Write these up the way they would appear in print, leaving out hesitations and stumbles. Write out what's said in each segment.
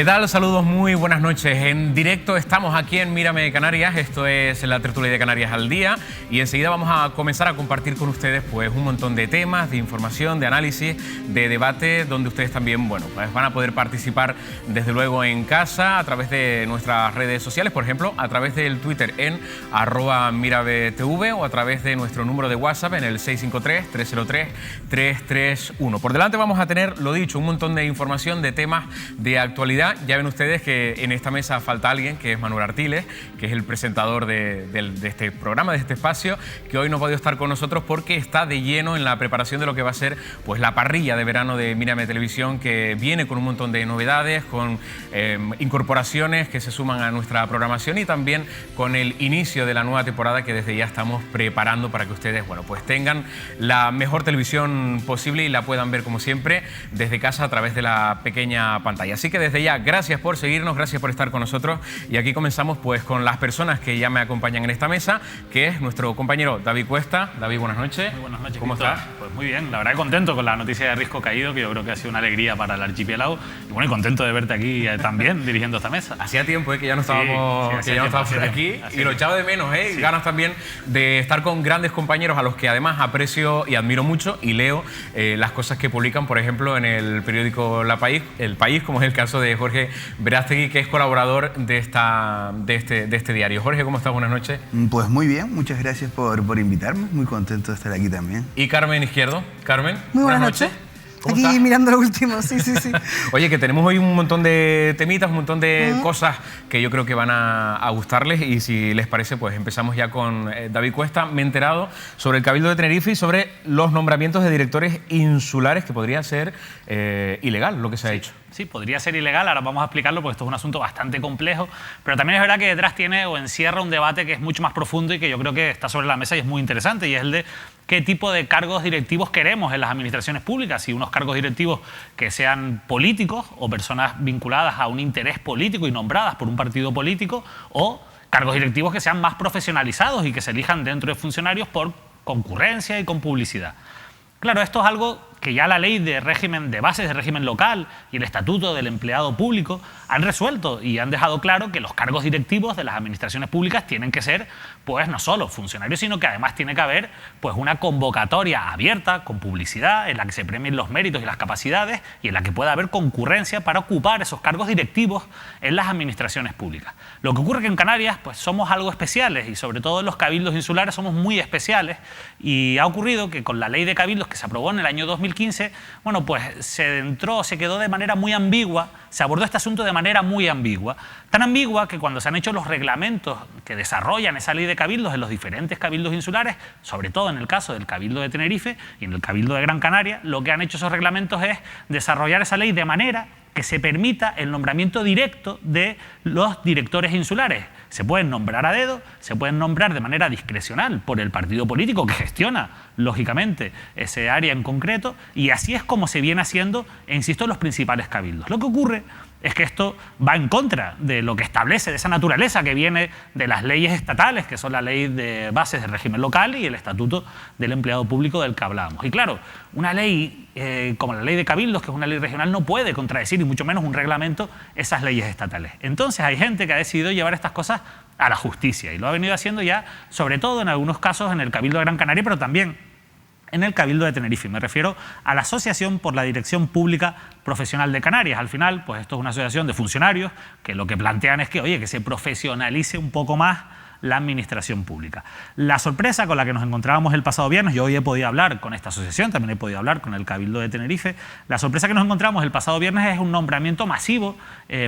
¿Qué tal? Saludos, muy buenas noches. En directo estamos aquí en Mírame Canarias, esto es la tertulia de Canarias al día y enseguida vamos a comenzar a compartir con ustedes pues un montón de temas, de información, de análisis, de debate, donde ustedes también, bueno, pues van a poder participar desde luego en casa a través de nuestras redes sociales, por ejemplo, a través del Twitter en @mirabetv o a través de nuestro número de WhatsApp en el 653-303-331. Por delante vamos a tener, lo dicho, un montón de información, de temas de actualidad. Ya ven ustedes que en esta mesa falta alguien, que es Manuel Artiles, que es el presentador de este programa, de este espacio, que hoy no ha podido estar con nosotros porque está de lleno en la preparación de lo que va a ser pues la parrilla de verano de Mírame Televisión, que viene con un montón de novedades, con incorporaciones que se suman a nuestra programación y también con el inicio de la nueva temporada que desde ya estamos preparando para que ustedes, bueno, pues tengan la mejor televisión posible y la puedan ver como siempre desde casa a través de la pequeña pantalla. Así que desde ya, gracias por seguirnos, gracias por estar con nosotros y aquí comenzamos pues con las personas que ya me acompañan en esta mesa, que es nuestro compañero David Cuesta. David, buenas noches. Muy buenas noches. ¿Cómo estás? Pues muy bien, la verdad contento con la noticia de Risco Caído, que yo creo que ha sido una alegría para el archipiélago y bueno, y contento de verte aquí también dirigiendo esta mesa. Hacía tiempo que ya no estábamos, por aquí y lo echaba de menos, ¿eh? Sí. Ganas también de estar con grandes compañeros a los que además aprecio y admiro mucho y leo las cosas que publican, por ejemplo, en el periódico El País, como es el caso de Jorge Verástegui, que es colaborador de este diario. Jorge, ¿cómo estás? Buenas noches. Pues muy bien, muchas gracias por invitarme, muy contento de estar aquí también. Y Carmen Izquierdo. Carmen, muy buenas noches. ¿Cómo aquí estás? Mirando lo último, sí. Oye, que tenemos hoy un montón de temitas, un montón de cosas que yo creo que van a gustarles y si les parece, pues empezamos ya con David Cuesta. Me he enterado sobre el Cabildo de Tenerife y sobre los nombramientos de directores insulares, que podría ser ilegal lo que se ha hecho. Sí, podría ser ilegal, ahora vamos a explicarlo porque esto es un asunto bastante complejo, pero también es verdad que detrás tiene o encierra un debate que es mucho más profundo y que yo creo que está sobre la mesa y es muy interesante, y es el de qué tipo de cargos directivos queremos en las administraciones públicas, si unos cargos directivos que sean políticos o personas vinculadas a un interés político y nombradas por un partido político, o cargos directivos que sean más profesionalizados y que se elijan dentro de funcionarios por concurrencia y con publicidad. Claro, esto es algo que ya la ley de régimen de bases de régimen local y el estatuto del empleado público han resuelto y han dejado claro que los cargos directivos de las administraciones públicas tienen que ser, pues, no solo funcionarios, sino que además tiene que haber, pues, una convocatoria abierta, con publicidad, en la que se premien los méritos y las capacidades y en la que pueda haber concurrencia para ocupar esos cargos directivos en las administraciones públicas. Lo que ocurre es que en Canarias, pues, somos algo especiales y sobre todo en los cabildos insulares somos muy especiales, y ha ocurrido que con la ley de cabildos que se aprobó en el año 2015, bueno, pues se quedó de manera muy ambigua, se abordó este asunto de manera muy ambigua, tan ambigua que cuando se han hecho los reglamentos que desarrollan esa ley de cabildos en los diferentes cabildos insulares, sobre todo en el caso del Cabildo de Tenerife y en el Cabildo de Gran Canaria, lo que han hecho esos reglamentos es desarrollar esa ley de manera que se permita el nombramiento directo de los directores insulares. Se pueden nombrar a dedo, se pueden nombrar de manera discrecional por el partido político que gestiona, lógicamente, ese área en concreto, y así es como se viene haciendo, insisto, en los principales cabildos. Lo que ocurre es que esto va en contra de lo que establece, de esa naturaleza que viene de las leyes estatales, que son la ley de bases del régimen local y el estatuto del empleado público del que hablábamos. Y claro, una ley como la ley de cabildos, que es una ley regional, no puede contradecir, y mucho menos un reglamento, esas leyes estatales. Entonces hay gente que ha decidido llevar estas cosas a la justicia y lo ha venido haciendo ya, sobre todo en algunos casos en el Cabildo de Gran Canaria, pero también en el Cabildo de Tenerife. Me refiero a la Asociación por la Dirección Pública Profesional de Canarias. Al final, pues esto es una asociación de funcionarios que lo que plantean es que, oye, que se profesionalice un poco más la administración pública. La sorpresa con la que nos encontrábamos el pasado viernes, yo hoy he podido hablar con esta asociación, también he podido hablar con el Cabildo de Tenerife, la sorpresa que nos encontramos el pasado viernes es un nombramiento masivo,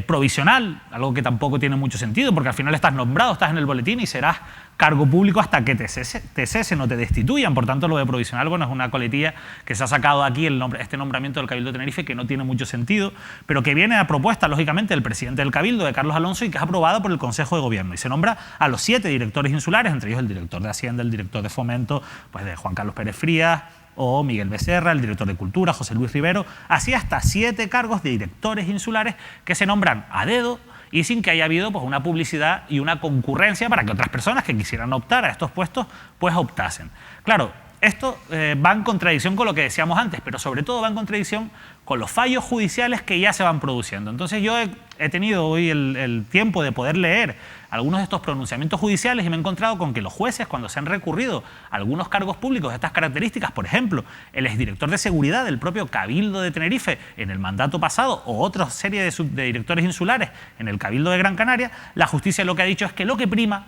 provisional, algo que tampoco tiene mucho sentido, porque al final estás nombrado, estás en el boletín y serás cargo público hasta que te cesen o te destituyan. Por tanto, lo de provisional, bueno, es una coletilla que se ha sacado aquí este nombramiento del Cabildo de Tenerife, que no tiene mucho sentido, pero que viene a propuesta, lógicamente, del presidente del Cabildo, de Carlos Alonso, y que es aprobado por el Consejo de Gobierno. Y se nombra a los 7 directores insulares, entre ellos el director de Hacienda, el director de Fomento, pues de Juan Carlos Pérez Frías, o Miguel Becerra, el director de Cultura, José Luis Rivero, así hasta 7 cargos de directores insulares que se nombran a dedo y sin que haya habido, pues, una publicidad y una concurrencia para que otras personas que quisieran optar a estos puestos pues optasen. Claro, esto va en contradicción con lo que decíamos antes, pero sobre todo va en contradicción con los fallos judiciales que ya se van produciendo. Entonces yo he tenido hoy el tiempo de poder leer algunos de estos pronunciamientos judiciales y me he encontrado con que los jueces, cuando se han recurrido a algunos cargos públicos de estas características, por ejemplo, el exdirector de seguridad del propio Cabildo de Tenerife en el mandato pasado o otra serie de directores insulares en el Cabildo de Gran Canaria, la justicia lo que ha dicho es que lo que prima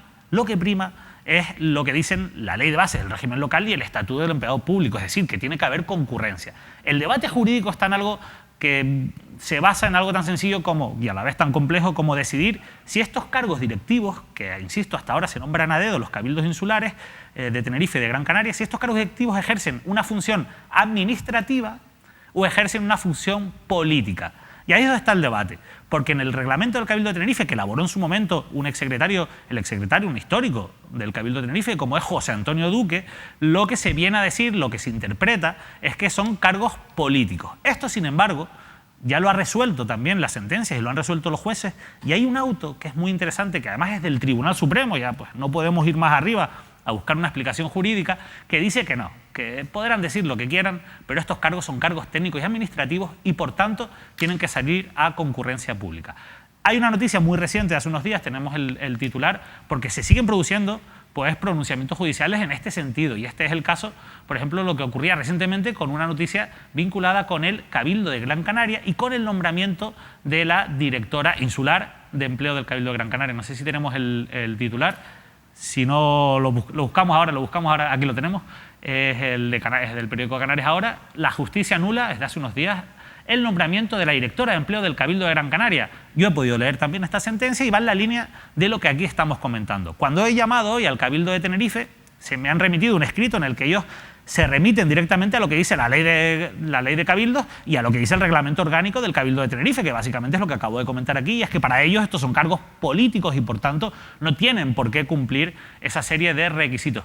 es lo que dicen la ley de base del régimen local y el estatuto del empleado público, es decir, que tiene que haber concurrencia. El debate jurídico está en algo que se basa en algo tan sencillo como, y a la vez tan complejo como decidir si estos cargos directivos, que insisto hasta ahora se nombran a dedo los cabildos insulares de Tenerife y de Gran Canaria, si estos cargos directivos ejercen una función administrativa o ejercen una función política. Y ahí es donde está el debate, porque en el reglamento del Cabildo de Tenerife, que elaboró en su momento un exsecretario, un histórico del Cabildo de Tenerife, como es José Antonio Duque, lo que se viene a decir, lo que se interpreta, es que son cargos políticos. Esto, sin embargo, ya lo ha resuelto también las sentencias y lo han resuelto los jueces, y hay un auto que es muy interesante, que además es del Tribunal Supremo, ya pues no podemos ir más arriba a buscar una explicación jurídica, que dice que no, que podrán decir lo que quieran, pero estos cargos son cargos técnicos y administrativos y por tanto tienen que salir a concurrencia pública. Hay una noticia muy reciente, hace unos días tenemos el titular, porque se siguen produciendo pues, pronunciamientos judiciales en este sentido, y este es el caso, por ejemplo, lo que ocurría recientemente con una noticia vinculada con el Cabildo de Gran Canaria y con el nombramiento de la directora insular de empleo del Cabildo de Gran Canaria. No sé si tenemos el titular. Si no lo buscamos ahora, aquí lo tenemos, es del periódico Canarias Ahora. La justicia anula, desde hace unos días, el nombramiento de la directora de empleo del Cabildo de Gran Canaria. Yo he podido leer también esta sentencia y va en la línea de lo que aquí estamos comentando. Cuando he llamado hoy al Cabildo de Tenerife, se me han remitido un escrito en el que ellos se remiten directamente a lo que dice la ley de cabildos y a lo que dice el reglamento orgánico del Cabildo de Tenerife, que básicamente es lo que acabo de comentar aquí, y es que para ellos estos son cargos políticos y por tanto no tienen por qué cumplir esa serie de requisitos.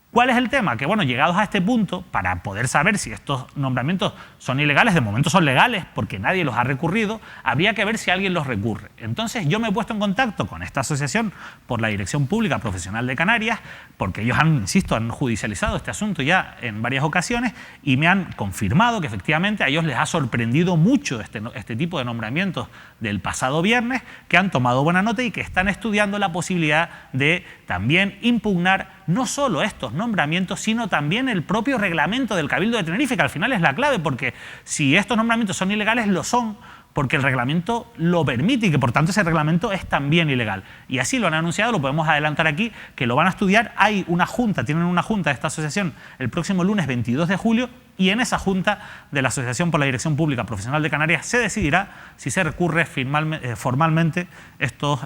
¿Cuál es el tema? Que bueno, llegados a este punto, para poder saber si estos nombramientos son ilegales, de momento son legales porque nadie los ha recurrido, habría que ver si alguien los recurre. Entonces yo me he puesto en contacto con esta asociación por la Dirección Pública Profesional de Canarias, porque ellos han judicializado este asunto ya en varias ocasiones y me han confirmado que efectivamente a ellos les ha sorprendido mucho este tipo de nombramientos del pasado viernes, que han tomado buena nota y que están estudiando la posibilidad de también impugnar no solo estos nombramientos, sino también el propio reglamento del Cabildo de Tenerife, que al final es la clave, porque si estos nombramientos son ilegales, lo son porque el reglamento lo permite y que por tanto ese reglamento es también ilegal. Y así lo han anunciado, lo podemos adelantar aquí, que lo van a estudiar. Hay una junta, tienen una junta de esta asociación el próximo lunes 22 de julio y en esa junta de la Asociación por la Dirección Pública Profesional de Canarias se decidirá si se recurre formalmente estos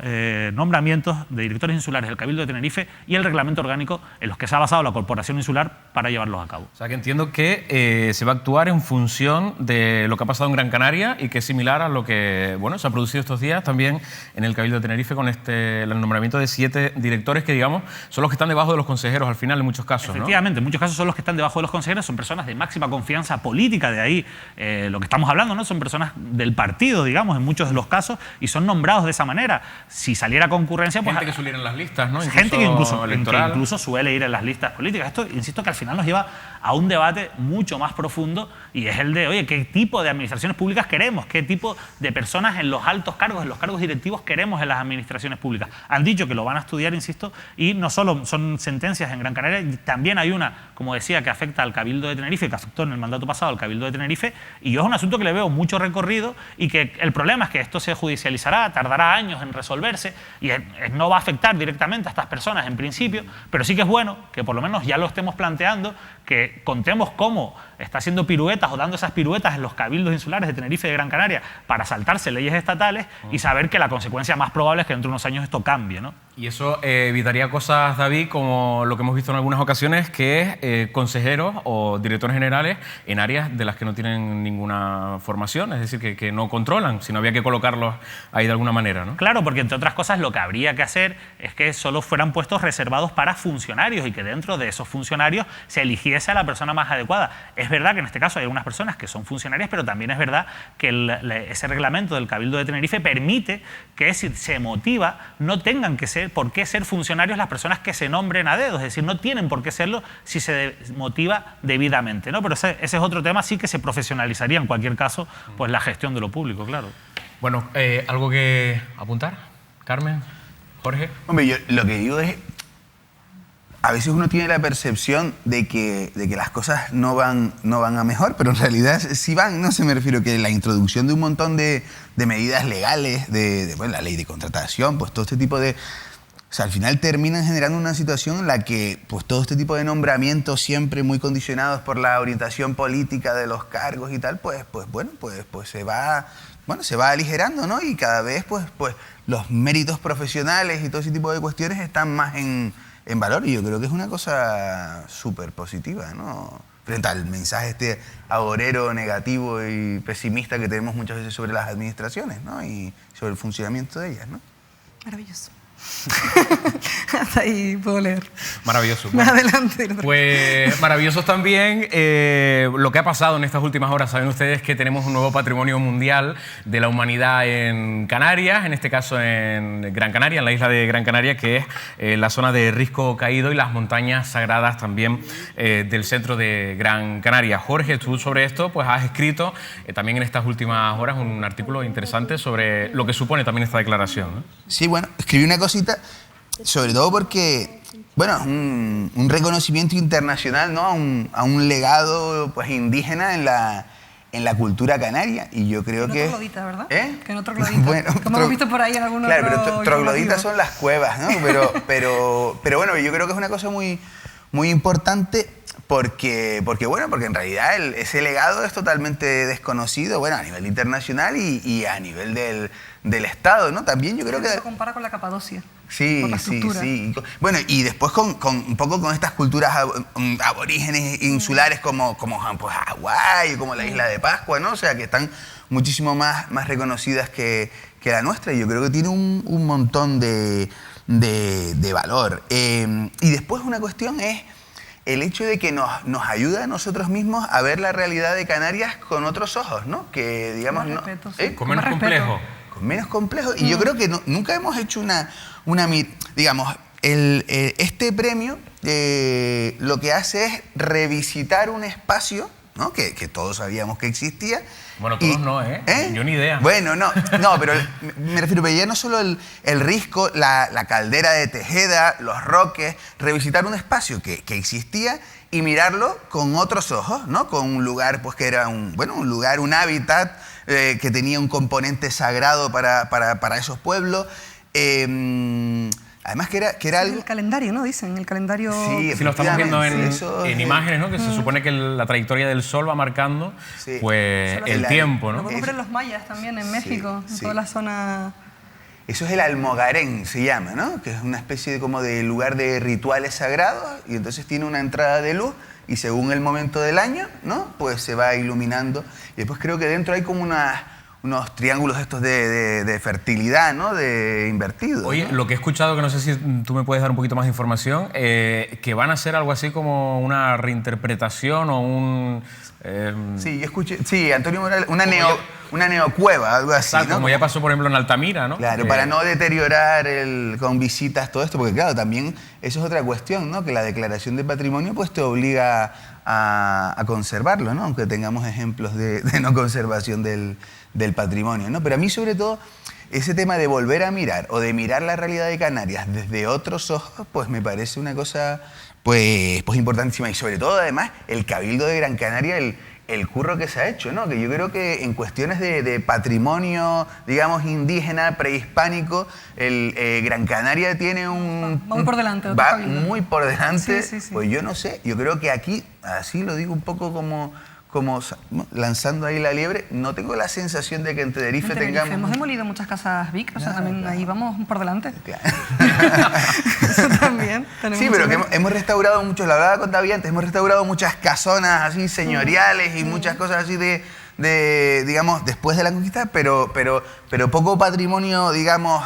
nombramientos de directores insulares del Cabildo de Tenerife y el reglamento orgánico en los que se ha basado la Corporación Insular para llevarlos a cabo. O sea que entiendo que se va a actuar en función de lo que ha pasado en Gran Canaria y que es similar a lo que se ha producido estos días también en el Cabildo de Tenerife con el nombramiento de 7 directores que, digamos, son los que están debajo de los consejeros al final en muchos casos, Efectivamente, en muchos casos son los que están debajo de los consejeros, son personas de máxima confianza política, de ahí lo que estamos hablando, ¿no? Son personas del partido, digamos, en muchos de los casos, y son nombrados de esa manera. Si saliera concurrencia, pues... Gente que suele ir en las listas, ¿no? Gente que incluso suele ir en las listas políticas. Esto, insisto, que al final nos lleva a un debate mucho más profundo y es el de, oye, ¿qué tipo de administraciones públicas queremos? ¿Qué tipo de personas en los altos cargos, en los cargos directivos queremos en las administraciones públicas? Han dicho que lo van a estudiar, insisto, y no solo son sentencias en Gran Canaria, también hay una, como decía, que afecta al Cabildo de Tenerife, que afectó en el mandato pasado al Cabildo de Tenerife, y yo es un asunto que le veo mucho recorrido y que el problema es que esto se judicializará, tardará años en resolverse y no va a afectar directamente a estas personas en principio, pero sí que es bueno que por lo menos ya lo estemos planteando, que contemos cómo está haciendo piruetas o dando esas piruetas en los cabildos insulares de Tenerife y de Gran Canaria para saltarse leyes estatales y saber que la consecuencia más probable es que dentro de unos años esto cambie, ¿no? Y eso evitaría cosas, David, como lo que hemos visto en algunas ocasiones, que es consejeros o directores generales en áreas de las que no tienen ninguna formación, es decir, que no controlan, sino había que colocarlos ahí de alguna manera, ¿no? Claro, porque entre otras cosas lo que habría que hacer es que solo fueran puestos reservados para funcionarios y que dentro de esos funcionarios se eligiese sea la persona más adecuada. Es verdad que en este caso hay algunas personas que son funcionarias, pero también es verdad que ese reglamento del Cabildo de Tenerife permite que si se motiva no tengan por qué ser funcionarios las personas que se nombren a dedo, es decir, no tienen por qué serlo si se motiva debidamente, ¿no? Pero ese es otro tema, sí que se profesionalizaría en cualquier caso pues la gestión de lo público, claro. Bueno, ¿algo que apuntar? Carmen, Jorge. Hombre, yo lo que digo es, a veces uno tiene la percepción de que las cosas no van a mejor, pero en realidad sí van, ¿no? Se me refiero que la introducción de un montón de medidas legales, bueno, la ley de contratación, pues todo este tipo de... O sea, al final terminan generando una situación en la que pues todo este tipo de nombramientos siempre muy condicionados por la orientación política de los cargos y tal, pues se va aligerando, ¿no? Y cada vez pues los méritos profesionales y todo ese tipo de cuestiones están más en valor, y yo creo que es una cosa súper positiva, ¿no? Frente al mensaje este agorero, negativo y pesimista que tenemos muchas veces sobre las administraciones, ¿no? Y sobre el funcionamiento de ellas, ¿no? Maravilloso. Hasta ahí puedo leer. Maravilloso. Bueno, adelante. Pues maravilloso también lo que ha pasado en estas últimas horas. Saben ustedes que tenemos un nuevo patrimonio mundial de la humanidad en Canarias, en este caso en Gran Canaria, en la isla de Gran Canaria, que es la zona de Risco Caído y las montañas sagradas también del centro de Gran Canaria. Jorge, tú sobre esto pues has escrito también en estas últimas horas un artículo interesante sobre lo que supone también esta declaración, ¿no? Sí, bueno, escribí una cosita, sobre todo porque, bueno, es un reconocimiento internacional, ¿no? a un legado pues indígena en la cultura canaria, y yo creo que... troglodita, ¿verdad? ¿Eh? Que no troglodita. Bueno, como hemos visto por ahí en algunos... Claro, pero trogloditas son las cuevas, ¿no? Pero bueno, yo creo que es una cosa muy, muy importante porque en realidad ese legado es totalmente desconocido, bueno, a nivel internacional y a nivel del Estado, ¿no? También yo creo que... Se compara con la Capadocia. Sí. Bueno, y después con un poco con estas culturas aborígenes insulares como pues, Hawái, como la isla de Pascua, ¿no? O sea, que están muchísimo más reconocidas que la nuestra, y yo creo que tiene un montón de valor. Y después una cuestión es el hecho de que nos ayuda a nosotros mismos a ver la realidad de Canarias con otros ojos, ¿no? Que digamos... Con más respeto, sí. Con menos complejo. Con menos complejo. Y yo creo que nunca hemos hecho digamos, este premio lo que hace es revisitar un espacio, ¿no? que todos sabíamos que existía. Bueno, todos no, ¿eh? Yo ni idea. Bueno, no, pero me refiero, pero ya no solo el Risco, la caldera de Tejeda, los Roques, revisitar un espacio que existía y mirarlo con otros ojos, ¿no? Con un lugar pues que era un hábitat que tenía un componente sagrado para esos pueblos. Además que era algo... El calendario, ¿no? Dicen, el calendario... Sí, si lo estamos viendo eso en imágenes, ¿no? Que se supone que la trayectoria del Sol va marcando pues el tiempo, ¿no? Lo podemos ver en los mayas también, en México, en toda la zona... Eso es el Almogarén, se llama, ¿no? Que es una especie como de lugar de rituales sagrados, y entonces tiene una entrada de luz, y según el momento del año, ¿no? Pues se va iluminando. Y después creo que dentro hay como unos triángulos estos de fertilidad, ¿no? De invertidos. Oye, ¿no? lo que he escuchado, que no sé si tú me puedes dar un poquito más de información, que van a hacer algo así como una reinterpretación o un... Sí, yo escuché, sí, Antonio Morales, una neocueva, algo así, exacto, ¿no? como ya pasó, por ejemplo, en Altamira, ¿no? Claro, para no deteriorar con visitas todo esto, porque claro, también eso es otra cuestión, ¿no? Que la declaración de patrimonio pues te obliga a conservarlo, ¿no? Aunque tengamos ejemplos de no conservación del patrimonio, ¿no? Pero a mí, sobre todo, ese tema de volver a mirar o de mirar la realidad de Canarias desde otros ojos, pues me parece una cosa pues importantísima. Y sobre todo, además, el Cabildo de Gran Canaria, el curro que se ha hecho, ¿no? Que yo creo que en cuestiones de patrimonio, digamos, indígena, prehispánico, Gran Canaria tiene Va muy por delante. Va muy por delante. Sí. Pues yo no sé, yo creo que aquí, así lo digo un poco como lanzando ahí la liebre, no tengo la sensación de que en Tenerife tengamos... Hemos demolido muchas casas Vic, o sea, también ahí vamos por delante. Claro. Eso también. Sí, pero que hemos restaurado muchos, la verdad con David antes, hemos restaurado muchas casonas así señoriales y muchas cosas así de digamos, después de la conquista, pero poco patrimonio, digamos,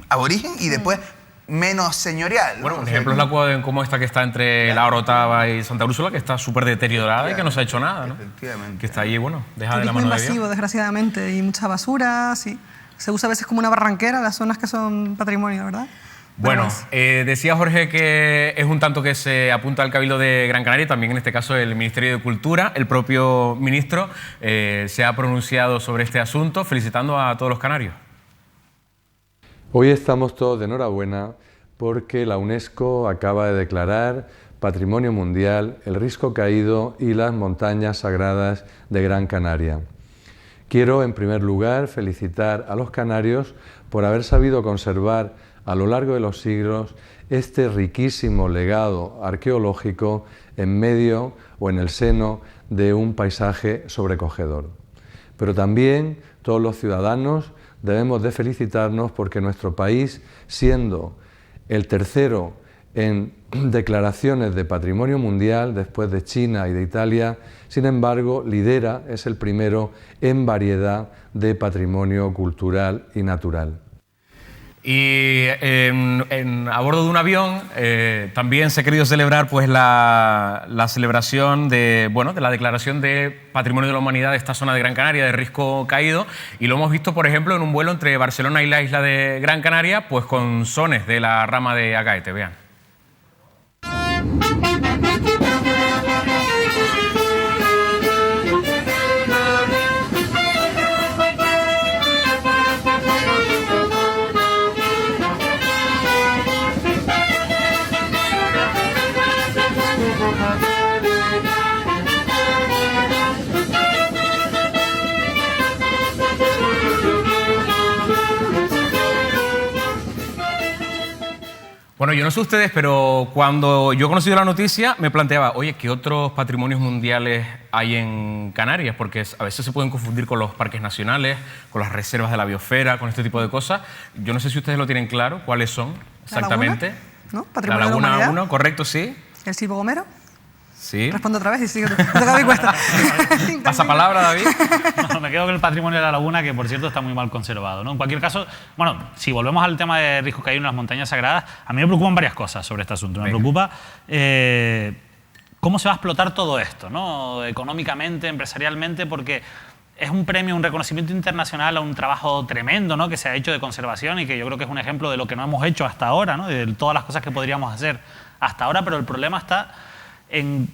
aborigen, y después menos señorial, ¿no? Bueno, O un sea, ejemplo es la cueva como esta que está entre la Orotava y Santa Úrsula, que está súper deteriorada y que no se ha hecho nada, ¿no? Efectivamente. Que está ahí, bueno, deja de la Turismo mano de invasivo, Dios. desgraciadamente, y mucha basura, sí. Se usa a veces como una barranquera las zonas que son patrimonio, ¿verdad? Bueno, Pero decía Jorge que es un tanto que se apunta al Cabildo de Gran Canaria, también en este caso el Ministerio de Cultura. El propio ministro se ha pronunciado sobre este asunto, felicitando a todos los canarios. Hoy estamos todos de enhorabuena porque la UNESCO acaba de declarar Patrimonio Mundial el Risco Caído y las montañas sagradas de Gran Canaria. Quiero, en primer lugar, felicitar a los canarios por haber sabido conservar a lo largo de los siglos este riquísimo legado arqueológico en medio o en el seno de un paisaje sobrecogedor. Pero también todos los ciudadanos debemos de felicitarnos porque nuestro país, siendo el tercero en declaraciones de patrimonio mundial después de China y de Italia, sin embargo, lidera, es el primero en variedad de patrimonio cultural y natural. Y a bordo de un avión también se ha querido celebrar pues, la celebración de la declaración de Patrimonio de la Humanidad de esta zona de Gran Canaria, de Risco Caído, y lo hemos visto, por ejemplo, en un vuelo entre Barcelona y la isla de Gran Canaria, pues con sones de la rama de Agaete. Vean. Bueno, yo no sé ustedes, pero cuando yo he conocido la noticia me planteaba, oye, ¿qué otros patrimonios mundiales hay en Canarias? Porque a veces se pueden confundir con los parques nacionales, con las reservas de la biosfera, con este tipo de cosas. Yo no sé si ustedes lo tienen claro, ¿cuáles son exactamente? ¿La Laguna? ¿No? ¿Patrimonio la de la Laguna Humanidad? 1, correcto, sí. ¿El Silvo Gomero? Sí. Respondo otra vez y sigo. David cuesta. Pasa palabra, David. No, me quedo con el patrimonio de la laguna, que por cierto está muy mal conservado, ¿no? En cualquier caso, bueno, si volvemos al tema de Risco Caído en las montañas sagradas, a mí me preocupan varias cosas sobre este asunto. Me preocupa cómo se va a explotar todo esto, ¿no? Económicamente, empresarialmente, porque es un premio, un reconocimiento internacional a un trabajo tremendo, ¿no? Que se ha hecho de conservación y que yo creo que es un ejemplo de lo que no hemos hecho hasta ahora, ¿no? De todas las cosas que podríamos hacer hasta ahora, pero el problema está en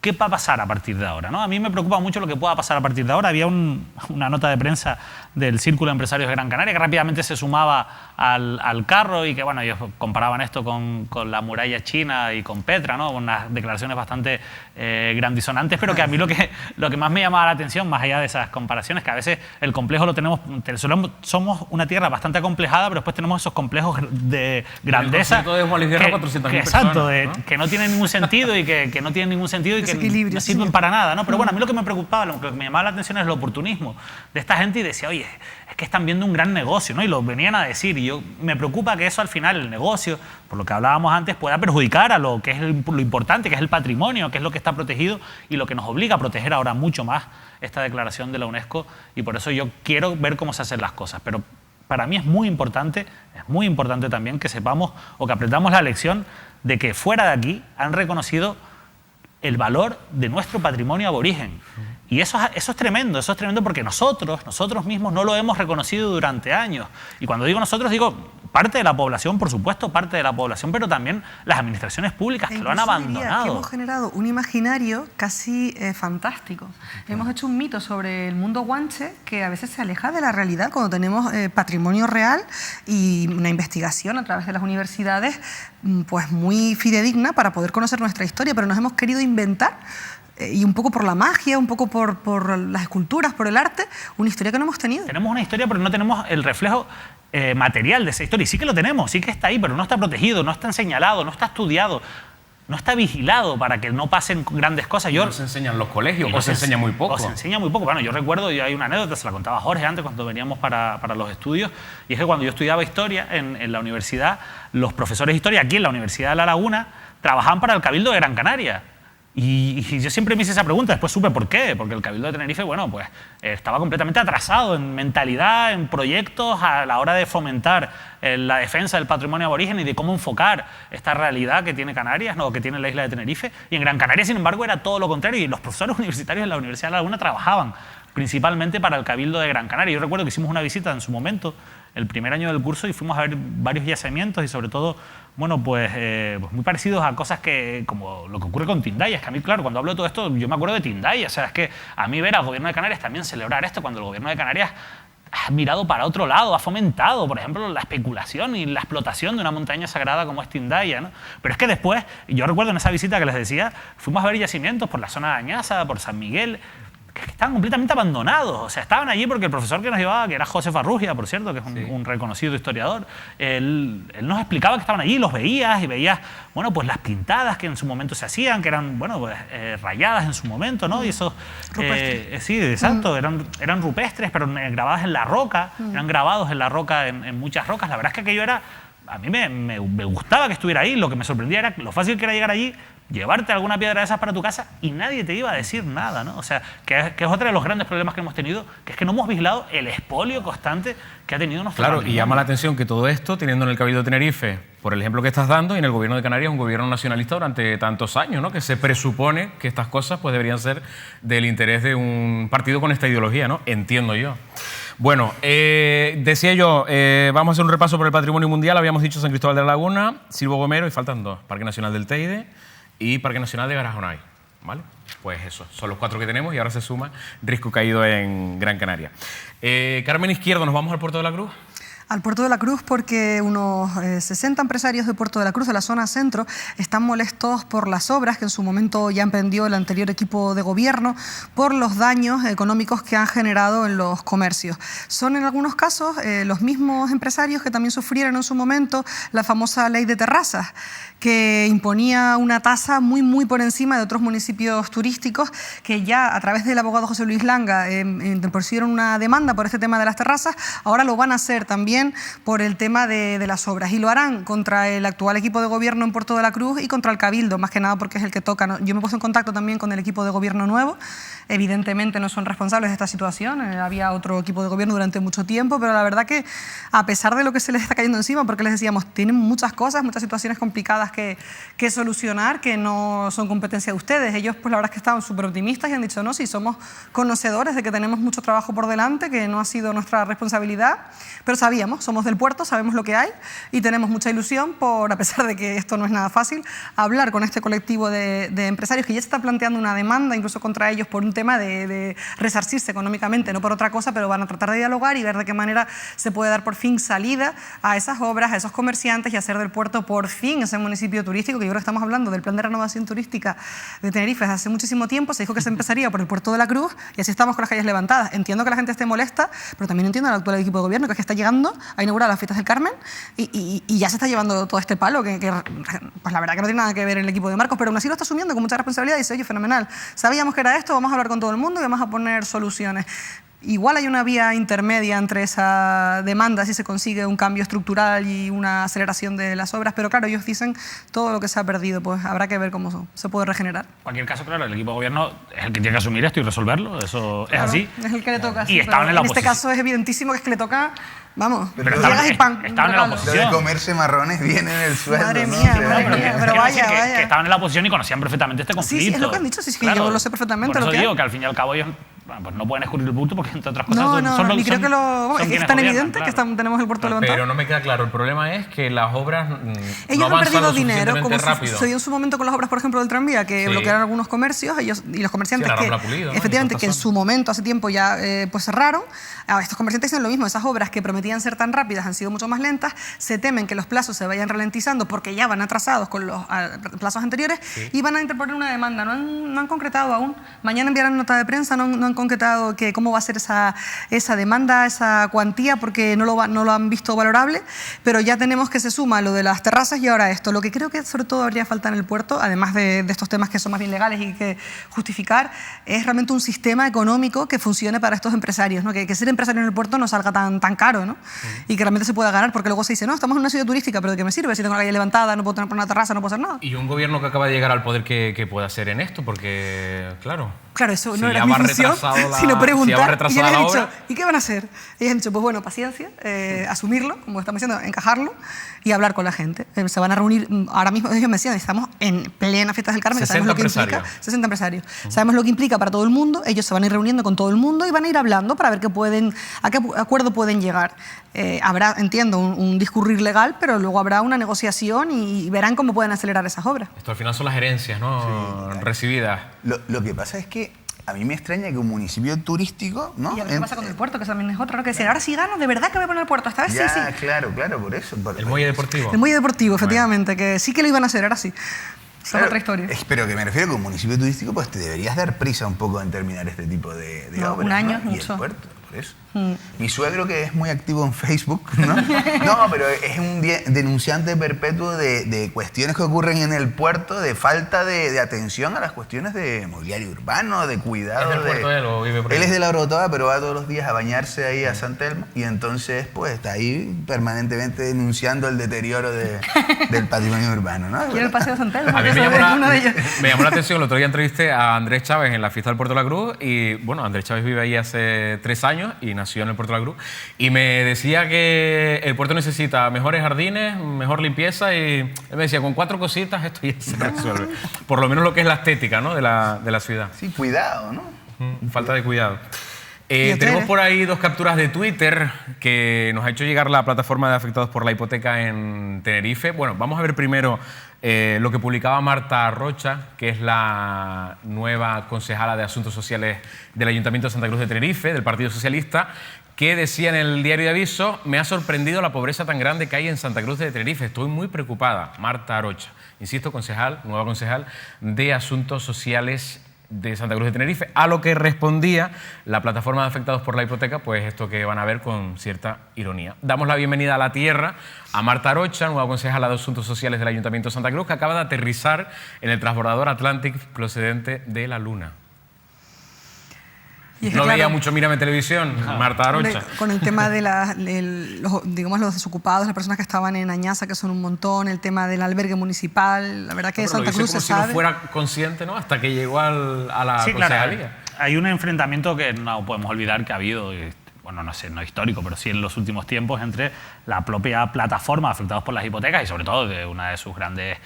qué va a pasar a partir de ahora, ¿no? A mí me preocupa mucho lo que pueda pasar a partir de ahora. Había una nota de prensa del Círculo de Empresarios de Gran Canaria que rápidamente se sumaba al carro y que, bueno, ellos comparaban esto con la muralla china y con Petra, ¿no? Unas declaraciones bastante grandisonantes, pero que a mí lo que más me llamaba la atención, más allá de esas comparaciones, que a veces el complejo lo tenemos, somos una tierra bastante acomplejada, pero después tenemos esos complejos de grandeza exacto, que no tienen ningún sentido y que no tienen ningún sentido y que no sirven para nada, ¿no? Pero bueno, a mí lo que me preocupaba, lo que me llamaba la atención es el oportunismo de esta gente y decía, oye, es que están viendo un gran negocio, ¿no? Y lo venían a decir y me preocupa que eso al final, el negocio, por lo que hablábamos antes, pueda perjudicar a lo que es lo importante, que es el patrimonio, que es lo que está protegido y lo que nos obliga a proteger ahora mucho más esta declaración de la UNESCO, y por eso yo quiero ver cómo se hacen las cosas. Pero para mí es muy importante también que sepamos o que aprendamos la lección de que fuera de aquí han reconocido el valor de nuestro patrimonio aborigen. Y eso es tremendo porque nosotros mismos no lo hemos reconocido durante años. Y cuando digo nosotros, digo parte de la población, por supuesto, parte de la población, pero también las administraciones públicas que lo han abandonado. Que hemos generado un imaginario casi fantástico. Hemos hecho un mito sobre el mundo guanche que a veces se aleja de la realidad cuando tenemos patrimonio real y una investigación a través de las universidades pues muy fidedigna para poder conocer nuestra historia, pero nos hemos querido inventar y un poco por la magia, un poco por las esculturas, por el arte, una historia que no hemos tenido. Tenemos una historia, pero no tenemos el reflejo material de esa historia. Y sí que lo tenemos, sí que está ahí, pero no está protegido, no está señalado, no está estudiado, no está vigilado para que no pasen grandes cosas. No se enseñan los colegios, o se enseña muy poco. O se enseña muy poco. Bueno, yo recuerdo, hay una anécdota, se la contaba Jorge antes cuando veníamos para los estudios, y es que cuando yo estudiaba historia en la universidad, los profesores de historia aquí en la Universidad de La Laguna trabajaban para el Cabildo de Gran Canaria. Y yo siempre me hice esa pregunta, después supe por qué, porque el Cabildo de Tenerife, bueno, pues estaba completamente atrasado en mentalidad, en proyectos a la hora de fomentar la defensa del patrimonio aborigen y de cómo enfocar esta realidad que tiene Canarias, ¿no? Que tiene la isla de Tenerife. Y en Gran Canaria, sin embargo, era todo lo contrario y los profesores universitarios de la Universidad de La Laguna trabajaban principalmente para el Cabildo de Gran Canaria. Yo recuerdo que hicimos una visita en su momento, el primer año del curso, y fuimos a ver varios yacimientos y sobre todo, bueno, pues muy parecidos a cosas que, como lo que ocurre con Tindaya. Es que a mí, claro, cuando hablo de todo esto, yo me acuerdo de Tindaya. O sea, es que a mí ver al Gobierno de Canarias también celebrar esto, cuando el Gobierno de Canarias ha mirado para otro lado, ha fomentado, por ejemplo, la especulación y la explotación de una montaña sagrada como es Tindaya, ¿no? Pero es que después, yo recuerdo en esa visita que les decía, fuimos a ver yacimientos por la zona de Añaza, por San Miguel, que estaban completamente abandonados. O sea, estaban allí porque el profesor que nos llevaba, que era José Farrugia, por cierto, que es un reconocido historiador, él nos explicaba que estaban allí, los veías y veías, bueno, pues las pintadas que en su momento se hacían, que eran, bueno, pues rayadas en su momento, ¿no? Y esos... sí, exacto, eran rupestres, pero grabadas en la roca, eran grabados en la roca, en muchas rocas. La verdad es que aquello era... A mí me gustaba que estuviera ahí. Lo que me sorprendía era lo fácil que era llegar allí, llevarte alguna piedra de esas para tu casa y nadie te iba a decir nada, ¿no? O sea, que es otro de los grandes problemas que hemos tenido, que es que no hemos vigilado el expolio constante que ha tenido nuestro patrimonio. Y llama la atención que todo esto, teniendo en el Cabildo de Tenerife, por el ejemplo que estás dando, y en el Gobierno de Canarias, un gobierno nacionalista durante tantos años, ¿no? Que se presupone que estas cosas pues deberían ser del interés de un partido con esta ideología, ¿no? Entiendo yo. Bueno, decía yo, vamos a hacer un repaso por el patrimonio mundial. Habíamos dicho San Cristóbal de la Laguna, Silvo Gomero, y faltan dos: Parque Nacional del Teide y Parque Nacional de Garajonay, ¿vale? Pues eso, son los 4 que tenemos y ahora se suma Risco Caído en Gran Canaria. Carmen Izquierdo, ¿nos vamos al Puerto de la Cruz? Al Puerto de la Cruz porque unos 60 empresarios de Puerto de la Cruz, de la zona centro, están molestos por las obras que en su momento ya emprendió el anterior equipo de gobierno, por los daños económicos que han generado en los comercios. Son en algunos casos los mismos empresarios que también sufrieron en su momento la famosa ley de terrazas, que imponía una tasa muy por encima de otros municipios turísticos que ya a través del abogado José Luis Langa pusieron una demanda por este tema de las terrazas. Ahora lo van a hacer también por el tema de las obras, y lo harán contra el actual equipo de gobierno en Puerto de la Cruz y contra el Cabildo, más que nada porque es el que toca, ¿no? Yo me puse en contacto también con el equipo de gobierno nuevo. Evidentemente no son responsables de esta situación, había otro equipo de gobierno durante mucho tiempo, pero la verdad que a pesar de lo que se les está cayendo encima, porque les decíamos, tienen muchas cosas, muchas situaciones complicadas que solucionar, que no son competencia de ustedes. Ellos pues la verdad es que estaban súper optimistas y han dicho, no, sí, somos conocedores de que tenemos mucho trabajo por delante, que no ha sido nuestra responsabilidad, pero sabíamos, somos del puerto, sabemos lo que hay y tenemos mucha ilusión por, a pesar de que esto no es nada fácil, hablar con este colectivo de empresarios que ya se está planteando una demanda incluso contra ellos por un tema de resarcirse económicamente, no por otra cosa, pero van a tratar de dialogar y ver de qué manera se puede dar por fin salida a esas obras, a esos comerciantes y hacer del puerto por fin ese municipio turístico, que yo creo que estamos hablando del plan de renovación turística de Tenerife desde hace muchísimo tiempo. Se dijo que se empezaría por el Puerto de la Cruz y así estamos con las calles levantadas. Entiendo que la gente esté molesta, pero también entiendo al actual equipo de gobierno que es que está llegando a inaugurar las fiestas del Carmen y ya se está llevando todo este palo, que pues la verdad que no tiene nada que ver el equipo de Marcos, pero aún así lo está asumiendo con mucha responsabilidad y dice, oye, fenomenal, sabíamos que era esto, vamos a hablar con todo el mundo y vamos a poner soluciones. Igual hay una vía intermedia entre esa demanda si se consigue un cambio estructural y una aceleración de las obras, pero claro, ellos dicen todo lo que se ha perdido, pues habrá que ver cómo se puede regenerar. En cualquier caso, claro, el equipo de gobierno es el que tiene que asumir esto y resolverlo, eso claro, es así. Es el que le toca. Y estaban en la oposición. En este caso es evidentísimo que es que le toca, vamos, llegas y pan. Estaban en la oposición. Lo de comerse marrones viene en el sueldo. Madre ¿no? mía, Sí, madre mía, pero vaya. Que estaban en la oposición y conocían perfectamente este conflicto. Sí, es lo que han dicho, sí, claro, yo lo sé perfectamente. Por eso lo que digo que al fin y al cabo ellos pues no pueden escurrir el bulto porque entre otras cosas ni creo que es tan evidente que tenemos el puerto levantado. Pero no me queda claro, el problema es que las obras ellos no han perdido dinero, como rápido. sucedió en su momento con las obras, por ejemplo, del tranvía, que bloquearon algunos comercios, ellos y los comerciantes que Pulido, ¿no? efectivamente que en su momento, hace tiempo ya pues cerraron. Estos comerciantes dicen lo mismo, esas obras que prometían ser tan rápidas han sido mucho más lentas, se temen que los plazos se vayan ralentizando porque ya van atrasados con los plazos anteriores y van a interponer una demanda, no han concretado aún. Mañana enviarán nota de prensa, no han concretado cómo va a ser esa demanda, esa cuantía, porque no lo han visto valorable, pero ya tenemos que se suma lo de las terrazas y ahora esto. Lo que creo que sobre todo habría falta en el puerto, además de estos temas que son más bien legales y que justificar, es realmente un sistema económico que funcione para estos empresarios, ¿no? Que ser empresario en el puerto no salga tan caro, ¿no? Y que realmente se pueda ganar, porque luego se dice, no, estamos en una ciudad turística, pero ¿de qué me sirve? Si tengo la calle levantada, no puedo tener una terraza, no puedo hacer nada. Y un gobierno que acaba de llegar al poder que pueda hacer en esto, porque, claro... Claro, eso si no era mi función, sino preguntar. Si y la han obra, dicho, ¿y qué van a hacer? Y ellos han dicho, pues bueno, paciencia, asumirlo, como estamos diciendo, encajarlo y hablar con la gente. Se van a reunir, ahora mismo ellos me decían, estamos en plena Fiestas del Carmen, 60 sabemos lo que implica. 60 empresarios. Sabemos lo que implica para todo el mundo, ellos se van a ir reuniendo con todo el mundo y van a ir hablando para ver a qué acuerdo pueden llegar. Habrá, entiendo, un discurrir legal, pero luego habrá una negociación y verán cómo pueden acelerar esas obras. Esto al final son las herencias, ¿no? Sí, claro. Recibidas. Lo que pasa es que a mí me extraña que un municipio turístico, ¿no? Y a ver qué pasa con el puerto, que también es otro, ¿no? Que decir, ahora sí gano, de verdad que voy a poner el puerto, esta vez ya, sí. Claro, por eso. El muelle deportivo. El muelle deportivo, efectivamente, que sí que lo iban a hacer, ahora sí. Esa Claro, es otra historia. Pero que me refiero que un municipio turístico, pues te deberías dar prisa un poco en terminar este tipo de No, obras. un año es ¿no? mucho. Y el puerto, por eso. Mi suegro, que es muy activo en Facebook, ¿no? No, pero es un denunciante perpetuo de cuestiones que ocurren en el puerto, de falta de atención a las cuestiones de mobiliario urbano, de cuidado. ¿Es del puerto él o vive por ahí? Él es de la Orotava, pero va todos los días a bañarse ahí a San Telmo y entonces pues está ahí permanentemente denunciando el deterioro del patrimonio urbano, ¿no? Quiero el Paseo San Telmo, A mí que es uno de ellos. me llamó la atención, el otro día entrevisté a Andrés Chávez en la fiesta del Puerto de la Cruz y, bueno, Andrés Chávez vive ahí hace 3 años y nació en el Puerto de la Cruz y me decía que el puerto necesita mejores jardines, mejor limpieza y él me decía, con 4 cositas esto ya se resuelve. Por lo menos lo que es la estética, ¿no? de la ciudad. Sí, cuidado, ¿no? Falta de cuidado. Tenemos por ahí 2 capturas de Twitter que nos ha hecho llegar la plataforma de afectados por la hipoteca en Tenerife. Bueno, vamos a ver primero lo que publicaba Marta Rocha, que es la nueva concejala de Asuntos Sociales del Ayuntamiento de Santa Cruz de Tenerife, del Partido Socialista, que decía en el diario de aviso, me ha sorprendido la pobreza tan grande que hay en Santa Cruz de Tenerife. Estoy muy preocupada. Marta Rocha, insisto, nueva concejal de Asuntos Sociales de Santa Cruz de Tenerife, a lo que respondía la plataforma de afectados por la hipoteca, pues esto que van a ver con cierta ironía. Damos la bienvenida a la tierra a Marta Rocha, nueva concejala de Asuntos Sociales del Ayuntamiento de Santa Cruz, que acaba de aterrizar en el transbordador Atlantic procedente de la Luna. Y es no que, veía claro, mucho Mírame Televisión, Marta Arocha. Con el tema de los desocupados, las personas que estaban en Añaza, que son un montón, el tema del albergue municipal, la verdad que Santa Cruz se sabe. Como si no fuera consciente, ¿no? Hasta que llegó a la sí, concejalía. Claro, hay un enfrentamiento que no podemos olvidar que ha habido, bueno, no sé, no histórico, pero sí en los últimos tiempos, entre la propia plataforma afectados por las hipotecas y sobre todo de una de sus grandes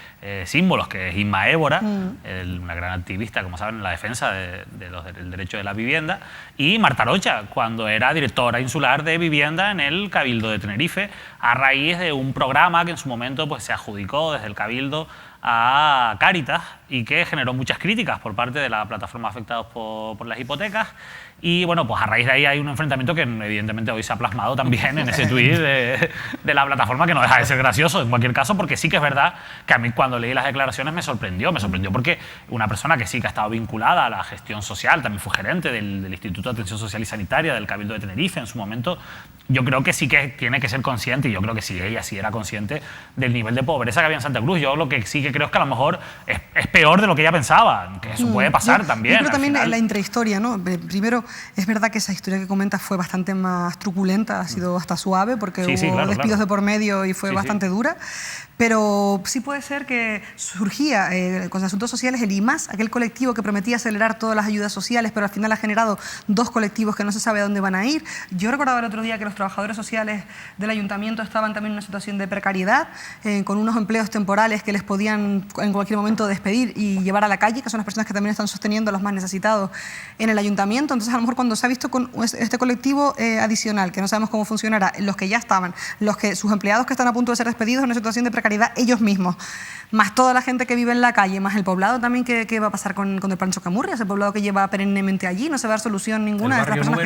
símbolos, que es Inma Évora, una gran activista, como saben, en la defensa del derecho de la vivienda, y Marta Rocha, cuando era directora insular de vivienda en el Cabildo de Tenerife, a raíz de un programa que en su momento pues, se adjudicó desde el Cabildo a Cáritas y que generó muchas críticas por parte de la plataforma afectados por las hipotecas. Y bueno, pues a raíz de ahí hay un enfrentamiento que evidentemente hoy se ha plasmado también en ese tuit de la plataforma, que no deja de ser gracioso en cualquier caso, porque sí que es verdad que a mí cuando leí las declaraciones me sorprendió porque una persona que sí que ha estado vinculada a la gestión social, también fue gerente del Instituto de Atención Social y Sanitaria del Cabildo de Tenerife en su momento, yo creo que sí que tiene que ser consciente, y yo creo que sí, ella sí era consciente del nivel de pobreza que había en Santa Cruz. Yo lo que sí que creo es que a lo mejor es peor de lo que ella pensaba, que eso puede pasar también. Yo creo también la intrahistoria, ¿no? Primero, es verdad que esa historia que comentas fue bastante más truculenta, ha sido hasta suave, porque hubo despidos de por medio y fue bastante dura. Pero sí puede ser que surgía con Asuntos Sociales el IMAS, aquel colectivo que prometía acelerar todas las ayudas sociales, pero al final ha generado 2 colectivos que no se sabe a dónde van a ir. Yo recordaba el otro día que los trabajadores sociales del ayuntamiento estaban también en una situación de precariedad, con unos empleos temporales que les podían en cualquier momento despedir y llevar a la calle, que son las personas que también están sosteniendo a los más necesitados en el ayuntamiento. Entonces, a lo mejor cuando se ha visto con este colectivo adicional, que no sabemos cómo funcionará, los que ya estaban, sus empleados que están a punto de ser despedidos en una situación de precariedad, precariedad ellos mismos. Más toda la gente que vive en la calle, más el poblado también que va a pasar con el Plan Chocamurria, ese poblado que lleva perennemente allí, no se va a dar solución ninguna de estas personas.